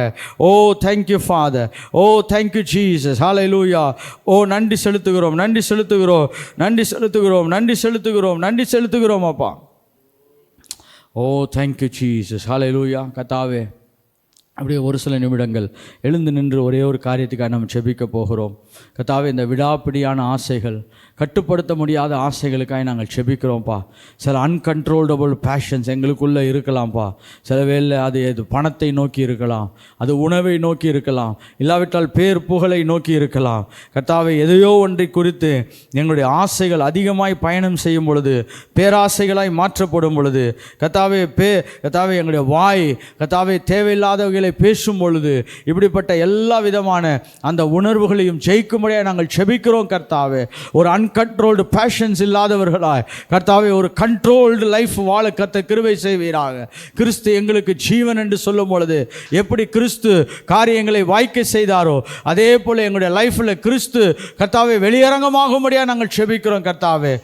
ஓ தேங்க்யூ ஃபாதர். ஓ தேங்க்யூ ஜீசஸ். ஹல்லேலூயா. ஓ நன்றி செலுத்துகிறோம், நன்றி செலுத்துகிறோம், நன்றி செலுத்துகிறோம், நன்றி செலுத்துகிறோம், நன்றி செலுத்துகிறோம் அப்பா. ஓ தேங்க்யூ ஜீசஸ். ஹல்லேலூயா. கர்த்தாவே, அப்படியே ஒரு சில நிமிடங்கள் எழுந்து நின்று ஒரே ஒரு காரியத்துக்காக நம்ம செபிக்க போகிறோம். கர்த்தாவே, இந்த விடாப்பிடியான ஆசைகள், கட்டுப்படுத்த முடியாத ஆசைகளுக்காக நாங்கள் செபிக்கிறோம்ப்பா. சில அன்கண்ட்ரோல்டபுள் பேஷன்ஸ் எங்களுக்குள்ளே இருக்கலாம்ப்பா. சில வேளை அது பணத்தை நோக்கி இருக்கலாம், அது உணவை நோக்கி இருக்கலாம், இல்லாவிட்டால் பேர் புகழை நோக்கி இருக்கலாம். கர்த்தாவே, எதையோ ஒன்றை குறித்து எங்களுடைய ஆசைகள் அதிகமாய் பயணம் செய்யும் பொழுது, பேராசைகளாய் மாற்றப்படும் பொழுது, கர்த்தாவே எங்களுடைய வாய் கர்த்தாவே தேவையில்லாதவர்களை பேசும் பொழுது, இப்படிப்பட்ட எல்லா விதமான அந்த உணர்வுகளையும் ஜெயிக்கும்படியாக நாங்கள் செபிக்கிறோம். கர்த்தாவே, ஒரு அன்கண்ட்ரோல்டு பேஷன்ஸ் இல்லாதவர்களாய் கர்த்தாவே ஒரு கண்ட்ரோல்டு லைஃப் வாழ கர்த்தர் கிருபை செய்வீராக. கிறிஸ்து எங்களுக்கு ஜீவன் என்று சொல்லும் பொழுது எப்படி கிறிஸ்து காரியங்களை வாய்க்க செய்தாரோ அதே போல் எங்களுடைய லைஃப்பில் கிறிஸ்து கர்த்தாவே வெளியரங்கமாகும்படியாக நாங்கள் செபிக்கிறோம். கர்த்தாவே,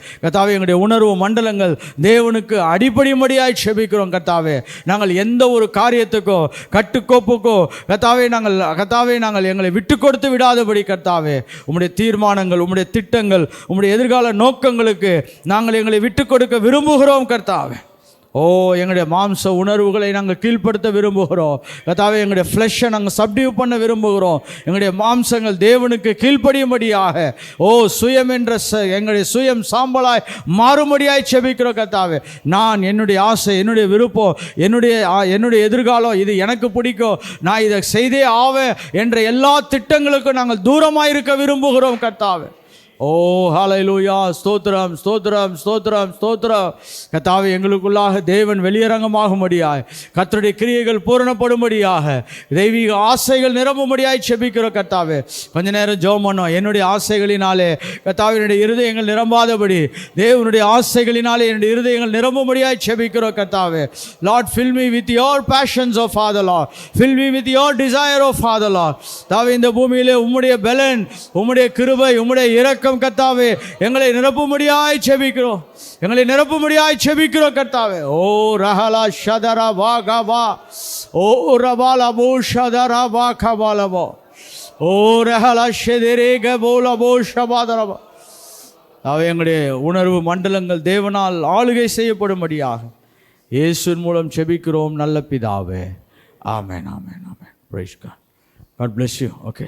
எங்களுடைய உணர்வு மண்டலங்கள் தேவனுக்கு அடிப்படையும்படியாய் செபிக்கிறோம். கர்த்தாவே, நாங்கள் எந்த ஒரு காரியத்துக்கோ கட்டுக்கோப்புக்கோ கர்த்தாவே நாங்கள் எங்களை விட்டு கொடுத்து விடாதபடி கர்த்தாவே, உம்முடைய தீர்மானங்கள், உம்முடைய திட்டங்கள், உம்முடைய எதிர்கால நோக்கங்களுக்கு நாங்கள் எங்களை விட்டு கொடுக்க விரும்புகிறோம். கர்த்தாவே, ஓ எங்களுடைய மாம்ச உணர்வுகளை நாங்கள் கீழ்ப்படுத்த விரும்புகிறோம். கர்த்தாவே, எங்களுடைய ஃப்ளெஷ்ஷை நாங்கள் சப்டியூ பண்ண விரும்புகிறோம். எங்களுடைய மாம்சங்கள் தேவனுக்கு கீழ்ப்படியும்படியாக, ஓ சுயம் என்ற எங்களுடைய சுயம் சாம்பலாய் மாறும்படியாய் செபிக்கிறோம். கர்த்தாவே, நான் என்னுடைய ஆசை, என்னுடைய விருப்பம், என்னுடைய எதிர்காலம், இது எனக்கு பிடிக்கும், நான் இதை செய்தே ஆவேன் என்ற எல்லா திட்டங்களுக்கும் நாங்கள் தூரமாக இருக்க விரும்புகிறோம். கர்த்தாவே, ஓ ஹல்லேலூயா. ஸ்தோத்திரம், ஸ்தோத்திரம், ஸ்தோத்திரம், ஸ்தோத்திரம். கர்த்தாவே, எங்களுக்குள்ளாக தேவன் வெளியரங்கமாகும்படியாய், கர்த்தருடைய கிரியைகள் பூரணப்படும்படியாக, தெய்வீக ஆசைகள் நிரம்பும்படியாய் செபிக்கிறோம். கர்த்தாவே, கொஞ்ச நேரம் ஜெபம் பண்ணோம். என்னுடைய ஆசைகளினாலே கர்த்தாவே என்னுடைய இருதயங்கள் நிரம்பாதபடி தேவனுடைய ஆசைகளினாலே என்னுடைய இருதயங்கள் நிரம்பும்படியாய் செபிக்கிறோம். கர்த்தாவே, Lord fill me with your passions of Father Lord, fill me with your desire of Father Lord. தாவே, இந்த பூமியிலே உம்முடைய பலன், உம்முடைய கிருபை, உம்முடைய இரக்கம் கர்த்தாவே எங்களை நிரப்பும்படியாய் செபிக்கிறோம், எங்களை நிரப்பும்படியாய் செபிக்கிறோம். கர்த்தாவே, ஓ ரஹலா ஷதரா வாகவா, ஓ ரபாலா பூ ஷதரா வாகபாலவோ, ஓ ரஹலாஷெதரேக போலபோ ஷபாதரபா. அவை எங்களுடைய உணர்வு மண்டலங்கள் தேவனால் ஆளுகை செய்யப்படும்படியாக இயேசுவின் மூலம் செபிக்கிறோம் நல்ல பிதாவே. ஆமென், ஆமென், ஆமென். Praise God. God bless you. Okay.